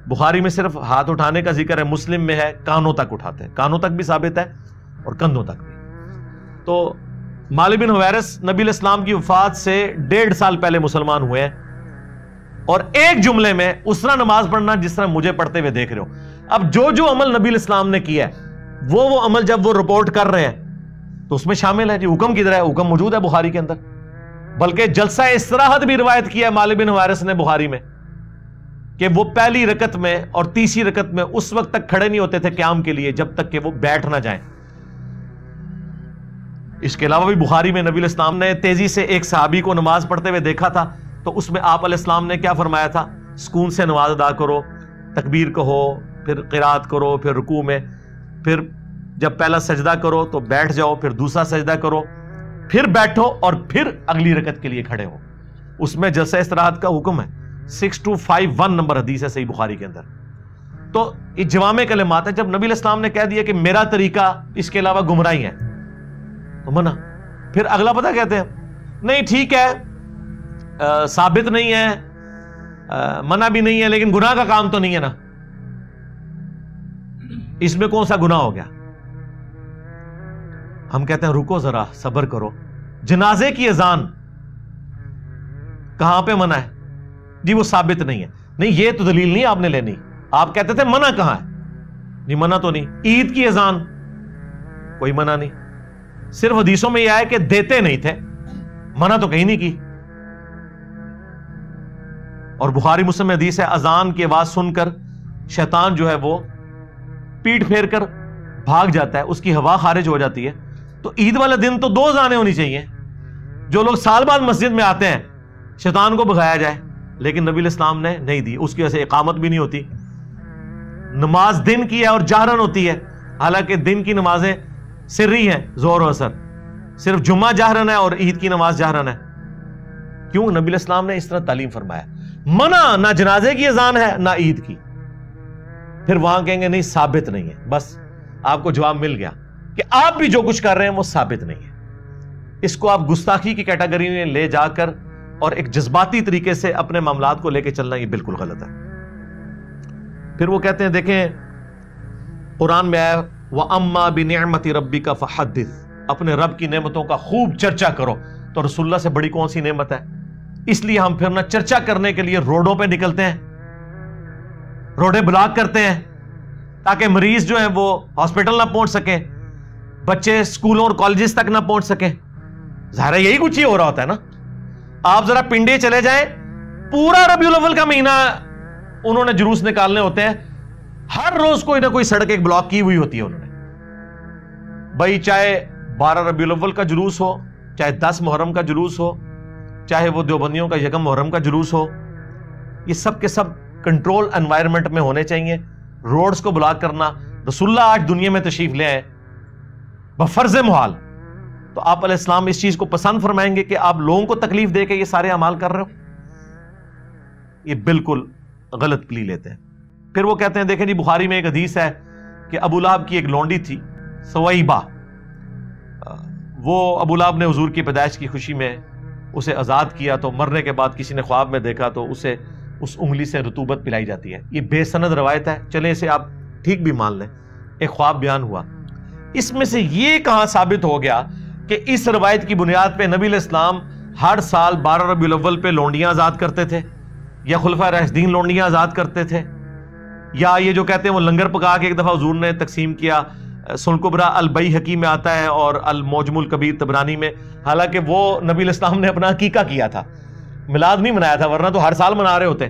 بخاری میں صرف ہاتھ اٹھانے کا ذکر ہے، مسلم میں ہے کانوں تک اٹھاتے، کانوں تک بھی ثابت ہے اور کندھوں تک بھی۔ تو مالک بن حویرث نبی الاسلام کی وفات سے 1.5 سال پہلے مسلمان ہوئے ہیں، اور ایک جملے میں اس طرح نماز پڑھنا جس طرح مجھے پڑھتے ہوئے دیکھ رہے ہو۔ اب جو عمل نبی الاسلام نے کیا ہے وہ عمل جب وہ رپورٹ کر رہے ہیں تو اس میں شامل ہے۔ جی حکم کدھر ہے؟ حکم موجود ہے بخاری کے اندر، بلکہ جلسہ استراحت بھی روایت کیا ہے مالک بن حویرث نے بخاری میں، کہ وہ پہلی رکعت میں اور تیسری رکعت میں اس وقت تک کھڑے نہیں ہوتے تھے قیام کے لیے جب تک کہ وہ بیٹھ نہ جائیں۔ اس کے علاوہ بھی بخاری میں نبی الاسلام نے تیزی سے ایک صحابی کو نماز پڑھتے ہوئے دیکھا تھا، تو اس میں آپ علیہ السلام نے کیا فرمایا تھا؟ سکون سے نماز ادا کرو، تکبیر کہو، پھر قرات کرو، پھر رکوع میں، پھر جب پہلا سجدہ کرو تو بیٹھ جاؤ، پھر دوسرا سجدہ کرو، پھر بیٹھو، اور پھر اگلی رکعت کے لیے کھڑے ہو۔ اس میں جلسہ استراحت کا حکم ہے، 6251 نمبر حدیث ہے صحیح بخاری کے اندر۔ تو یہ جوامع کلمات ہے. جب نبی علیہ السلام نے کہہ دیا کہ میرا طریقہ اس کے علاوہ گمراہی ہے تو منع. پھر اگلا پتہ کہتے ہیں نہیں ٹھیک ہے ثابت نہیں ہے منع بھی نہیں ہے لیکن گناہ کا کام تو نہیں ہے نا, اس میں کون سا گناہ ہو گیا؟ ہم کہتے ہیں رکو ذرا صبر کرو, جنازے کی اذان کہاں پہ منع ہے؟ جی وہ ثابت نہیں ہے. نہیں یہ تو دلیل نہیں آپ نے لینی, آپ کہتے تھے منع کہاں ہے؟ نہیں منع تو نہیں. عید کی اذان کوئی منع نہیں, صرف حدیثوں میں یہ آیا کہ دیتے نہیں تھے, منع تو کہیں نہیں کی. اور بخاری مسلم میں حدیث ہے اذان کی آواز سن کر شیطان جو ہے وہ پیٹ پھیر کر بھاگ جاتا ہے, اس کی ہوا خارج ہو جاتی ہے. تو عید والے دن تو 2 اذانیں ہونی چاہیے. جو لوگ سال بعد مسجد میں آتے ہیں شیطان کو بھگایا جائے, لیکن نبی علیہ السلام نے نہیں دی. اس کی وجہ سے اقامت بھی نہیں ہوتی. نماز دن کی ہے اور جہرن ہوتی ہے, حالانکہ دن کی نمازیں سری ہیں ظہر و عصر, صرف جمعہ جہرن ہے اور عید کی نماز جہرن ہے. کیوں؟ نبی علیہ السلام نے اس طرح تعلیم فرمایا. منع نہ جنازے کی اذان ہے نہ عید کی. پھر وہاں کہیں گے نہیں ثابت نہیں ہے. بس آپ کو جواب مل گیا کہ آپ بھی جو کچھ کر رہے ہیں وہ ثابت نہیں ہے. اس کو آپ گستاخی کی کیٹیگری میں لے جا کر اور ایک جذباتی طریقے سے اپنے معاملات کو لے کے چلنا یہ بالکل غلط ہے. پھر وہ کہتے ہیں دیکھیں قرآن میں آیا وَأَمَّا بِنِعْمَةِ رَبِّكَ فَحَدِّثْ, اپنے رب کی نعمتوں کا خوب چرچا کرو. تو رسول اللہ سے بڑی کون سی نعمت ہے؟ اس لیے ہم پھر نہ چرچا کرنے کے لیے روڈوں پہ نکلتے ہیں, روڈیں بلاک کرتے ہیں تاکہ مریض جو ہیں وہ ہاسپٹل نہ پہنچ سکیں, بچے سکولوں اور کالجز تک نہ پہنچ سکیں. ظاہر ہے یہی کچھ ہی ہو رہا ہوتا ہے نا. آپ ذرا پنڈے چلے جائیں, پورا ربیع الاول کا مہینہ انہوں نے جلوس نکالنے ہوتے ہیں, ہر روز کوئی نہ کوئی سڑک ایک بلاک کی ہوئی ہوتی ہے انہوں نے. بھائی چاہے 12 ربیع الاول کا جلوس ہو, چاہے 10 محرم کا جلوس ہو, چاہے وہ دیوبندیوں کا 1 محرم کا جلوس ہو, یہ سب کے سب کنٹرول انوائرمنٹ میں ہونے چاہیے. روڈز کو بلاک کرنا, رسول اللہ آج دنیا میں تشریف لے آئے بفرض محال, تو آپ علیہ السلام اس چیز کو پسند فرمائیں گے کہ آپ لوگوں کو تکلیف دے کے یہ سارے اعمال کر رہے ہو؟ یہ بالکل غلط پلی لیتے ہیں. پھر وہ کہتے ہیں دیکھیں جی بخاری میں ایک حدیث ہے کہ ابو لہب کی ایک لونڈی تھی سویبہ, وہ ابو لہب نے حضور کی پیدائش کی خوشی میں اسے آزاد کیا, تو مرنے کے بعد کسی نے خواب میں دیکھا تو اسے اس انگلی سے رطوبت پلائی جاتی ہے. یہ بے سند روایت ہے, چلیں اسے آپ ٹھیک بھی مان لیں, ایک خواب بیان ہوا. اس میں سے یہ کہاں ثابت ہو گیا کہ اس روایت کی بنیاد پہ نبی علیہ السلام ہر سال 12 ربیع الاول پہ لونڈیاں آزاد کرتے تھے, یا خلفائے راشدین لونڈیاں آزاد کرتے تھے, یا یہ جو کہتے ہیں وہ لنگر پکا کے ایک دفعہ حضور نے تقسیم کیا. سنن کبریٰ البیہقی میں آتا ہے اور المعجم الکبیر طبرانی میں, حالانکہ وہ نبی علیہ السلام نے اپنا عقیقہ کیا تھا, میلاد نہیں منایا تھا, ورنہ تو ہر سال منا رہے ہوتے.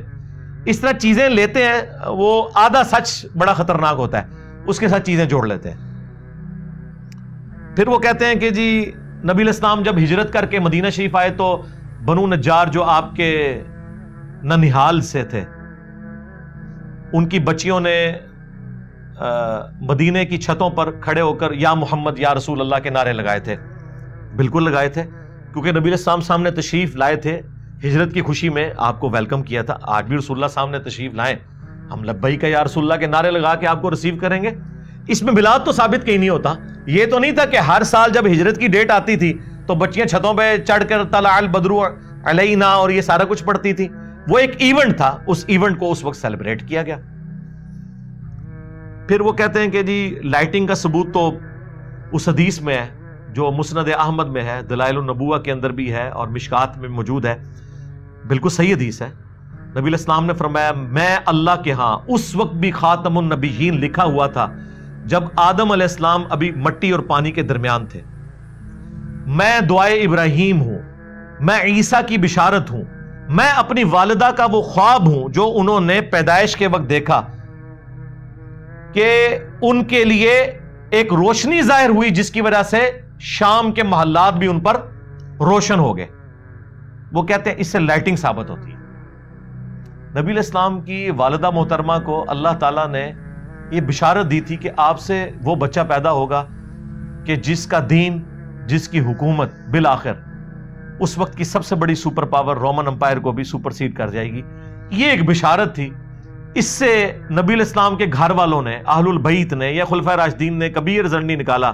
اس طرح چیزیں لیتے ہیں, وہ آدھا سچ بڑا خطرناک ہوتا ہے, اس کے ساتھ چیزیں جوڑ لیتے ہیں. پھر وہ کہتے ہیں کہ جی نبی علیہ السلام جب ہجرت کر کے مدینہ شریف آئے تو بنو نجار جو آپ کے ننہال سے تھے, ان کی بچیوں نے مدینے کی چھتوں پر کھڑے ہو کر یا محمد یا رسول اللہ کے نعرے لگائے تھے. بالکل لگائے تھے, کیونکہ نبی علیہ السلام سامنے تشریف لائے تھے, ہجرت کی خوشی میں آپ کو ویلکم کیا تھا. آج بھی رسول اللہ سامنے تشریف لائیں, ہم لبیک یا رسول اللہ کے نعرے لگا کے آپ کو ریسیو کریں گے. اس میں میلاد تو ثابت کہیں نہیں ہوتا. یہ تو نہیں تھا کہ ہر سال جب ہجرت کی ڈیٹ آتی تھی تو بچیاں چھتوں پہ چڑھ کر طلع البدر علینا اور یہ سارا کچھ پڑھتی تھی. وہ ایک ایونٹ تھا, اس ایونٹ کو اس وقت سیلیبریٹ کیا گیا. پھر وہ کہتے ہیں کہ جی لائٹنگ کا ثبوت تو اس حدیث میں ہے جو مسند احمد میں ہے, دلائل النبوہ کے اندر بھی ہے اور مشکات میں موجود ہے. بالکل صحیح حدیث ہے. نبی علیہ السلام نے فرمایا میں اللہ کے ہاں اس وقت بھی خاتم النبیین لکھا ہوا تھا جب آدم علیہ السلام ابھی مٹی اور پانی کے درمیان تھے. میں دعائے ابراہیم ہوں, میں عیسیٰ کی بشارت ہوں, میں اپنی والدہ کا وہ خواب ہوں جو انہوں نے پیدائش کے وقت دیکھا کہ ان کے لیے ایک روشنی ظاہر ہوئی جس کی وجہ سے شام کے محلات بھی ان پر روشن ہو گئے. وہ کہتے ہیں اس سے لائٹنگ ثابت ہوتی ہے. نبی علیہ السلام کی والدہ محترمہ کو اللہ تعالیٰ نے یہ بشارت دی تھی کہ آپ سے وہ بچہ پیدا ہوگا کہ جس کا دین, جس کی حکومت بالآخر اس وقت کی سب سے بڑی سپر پاور رومن امپائر کو بھی سپر سیڈ کر جائے گی. یہ ایک بشارت تھی اس سے نبی علیہ السلام کے گھر والوں نے، اہل البیت نے یا خلفائے راشدین نے کبھی یہ رزلٹ نہیں نکالا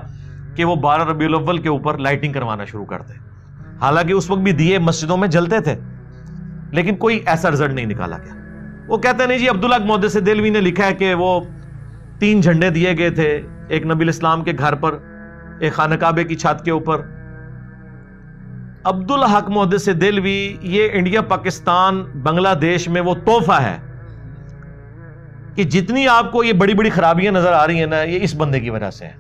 کہ وہ 12 ربیع الاول کے اوپر لائٹنگ کروانا شروع کر دے. حالانکہ اس وقت بھی دیے مسجدوں میں جلتے تھے، لیکن کوئی ایسا رزلٹ نہیں نکالا گیا. وہ کہتے نہیں جی عبداللہ محدث دہلوی نے لکھا ہے کہ وہ 3 جھنڈے دیے گئے تھے، ایک نبی علیہ السلام کے گھر پر، ایک خانہ کعبے کی چھت کے اوپر. عبدالحق محدث دہلوی یہ انڈیا، پاکستان، بنگلہ دیش میں وہ تحفہ ہے کہ جتنی آپ کو یہ بڑی بڑی خرابیاں نظر آ رہی ہیں نا، یہ اس بندے کی وجہ سے ہیں.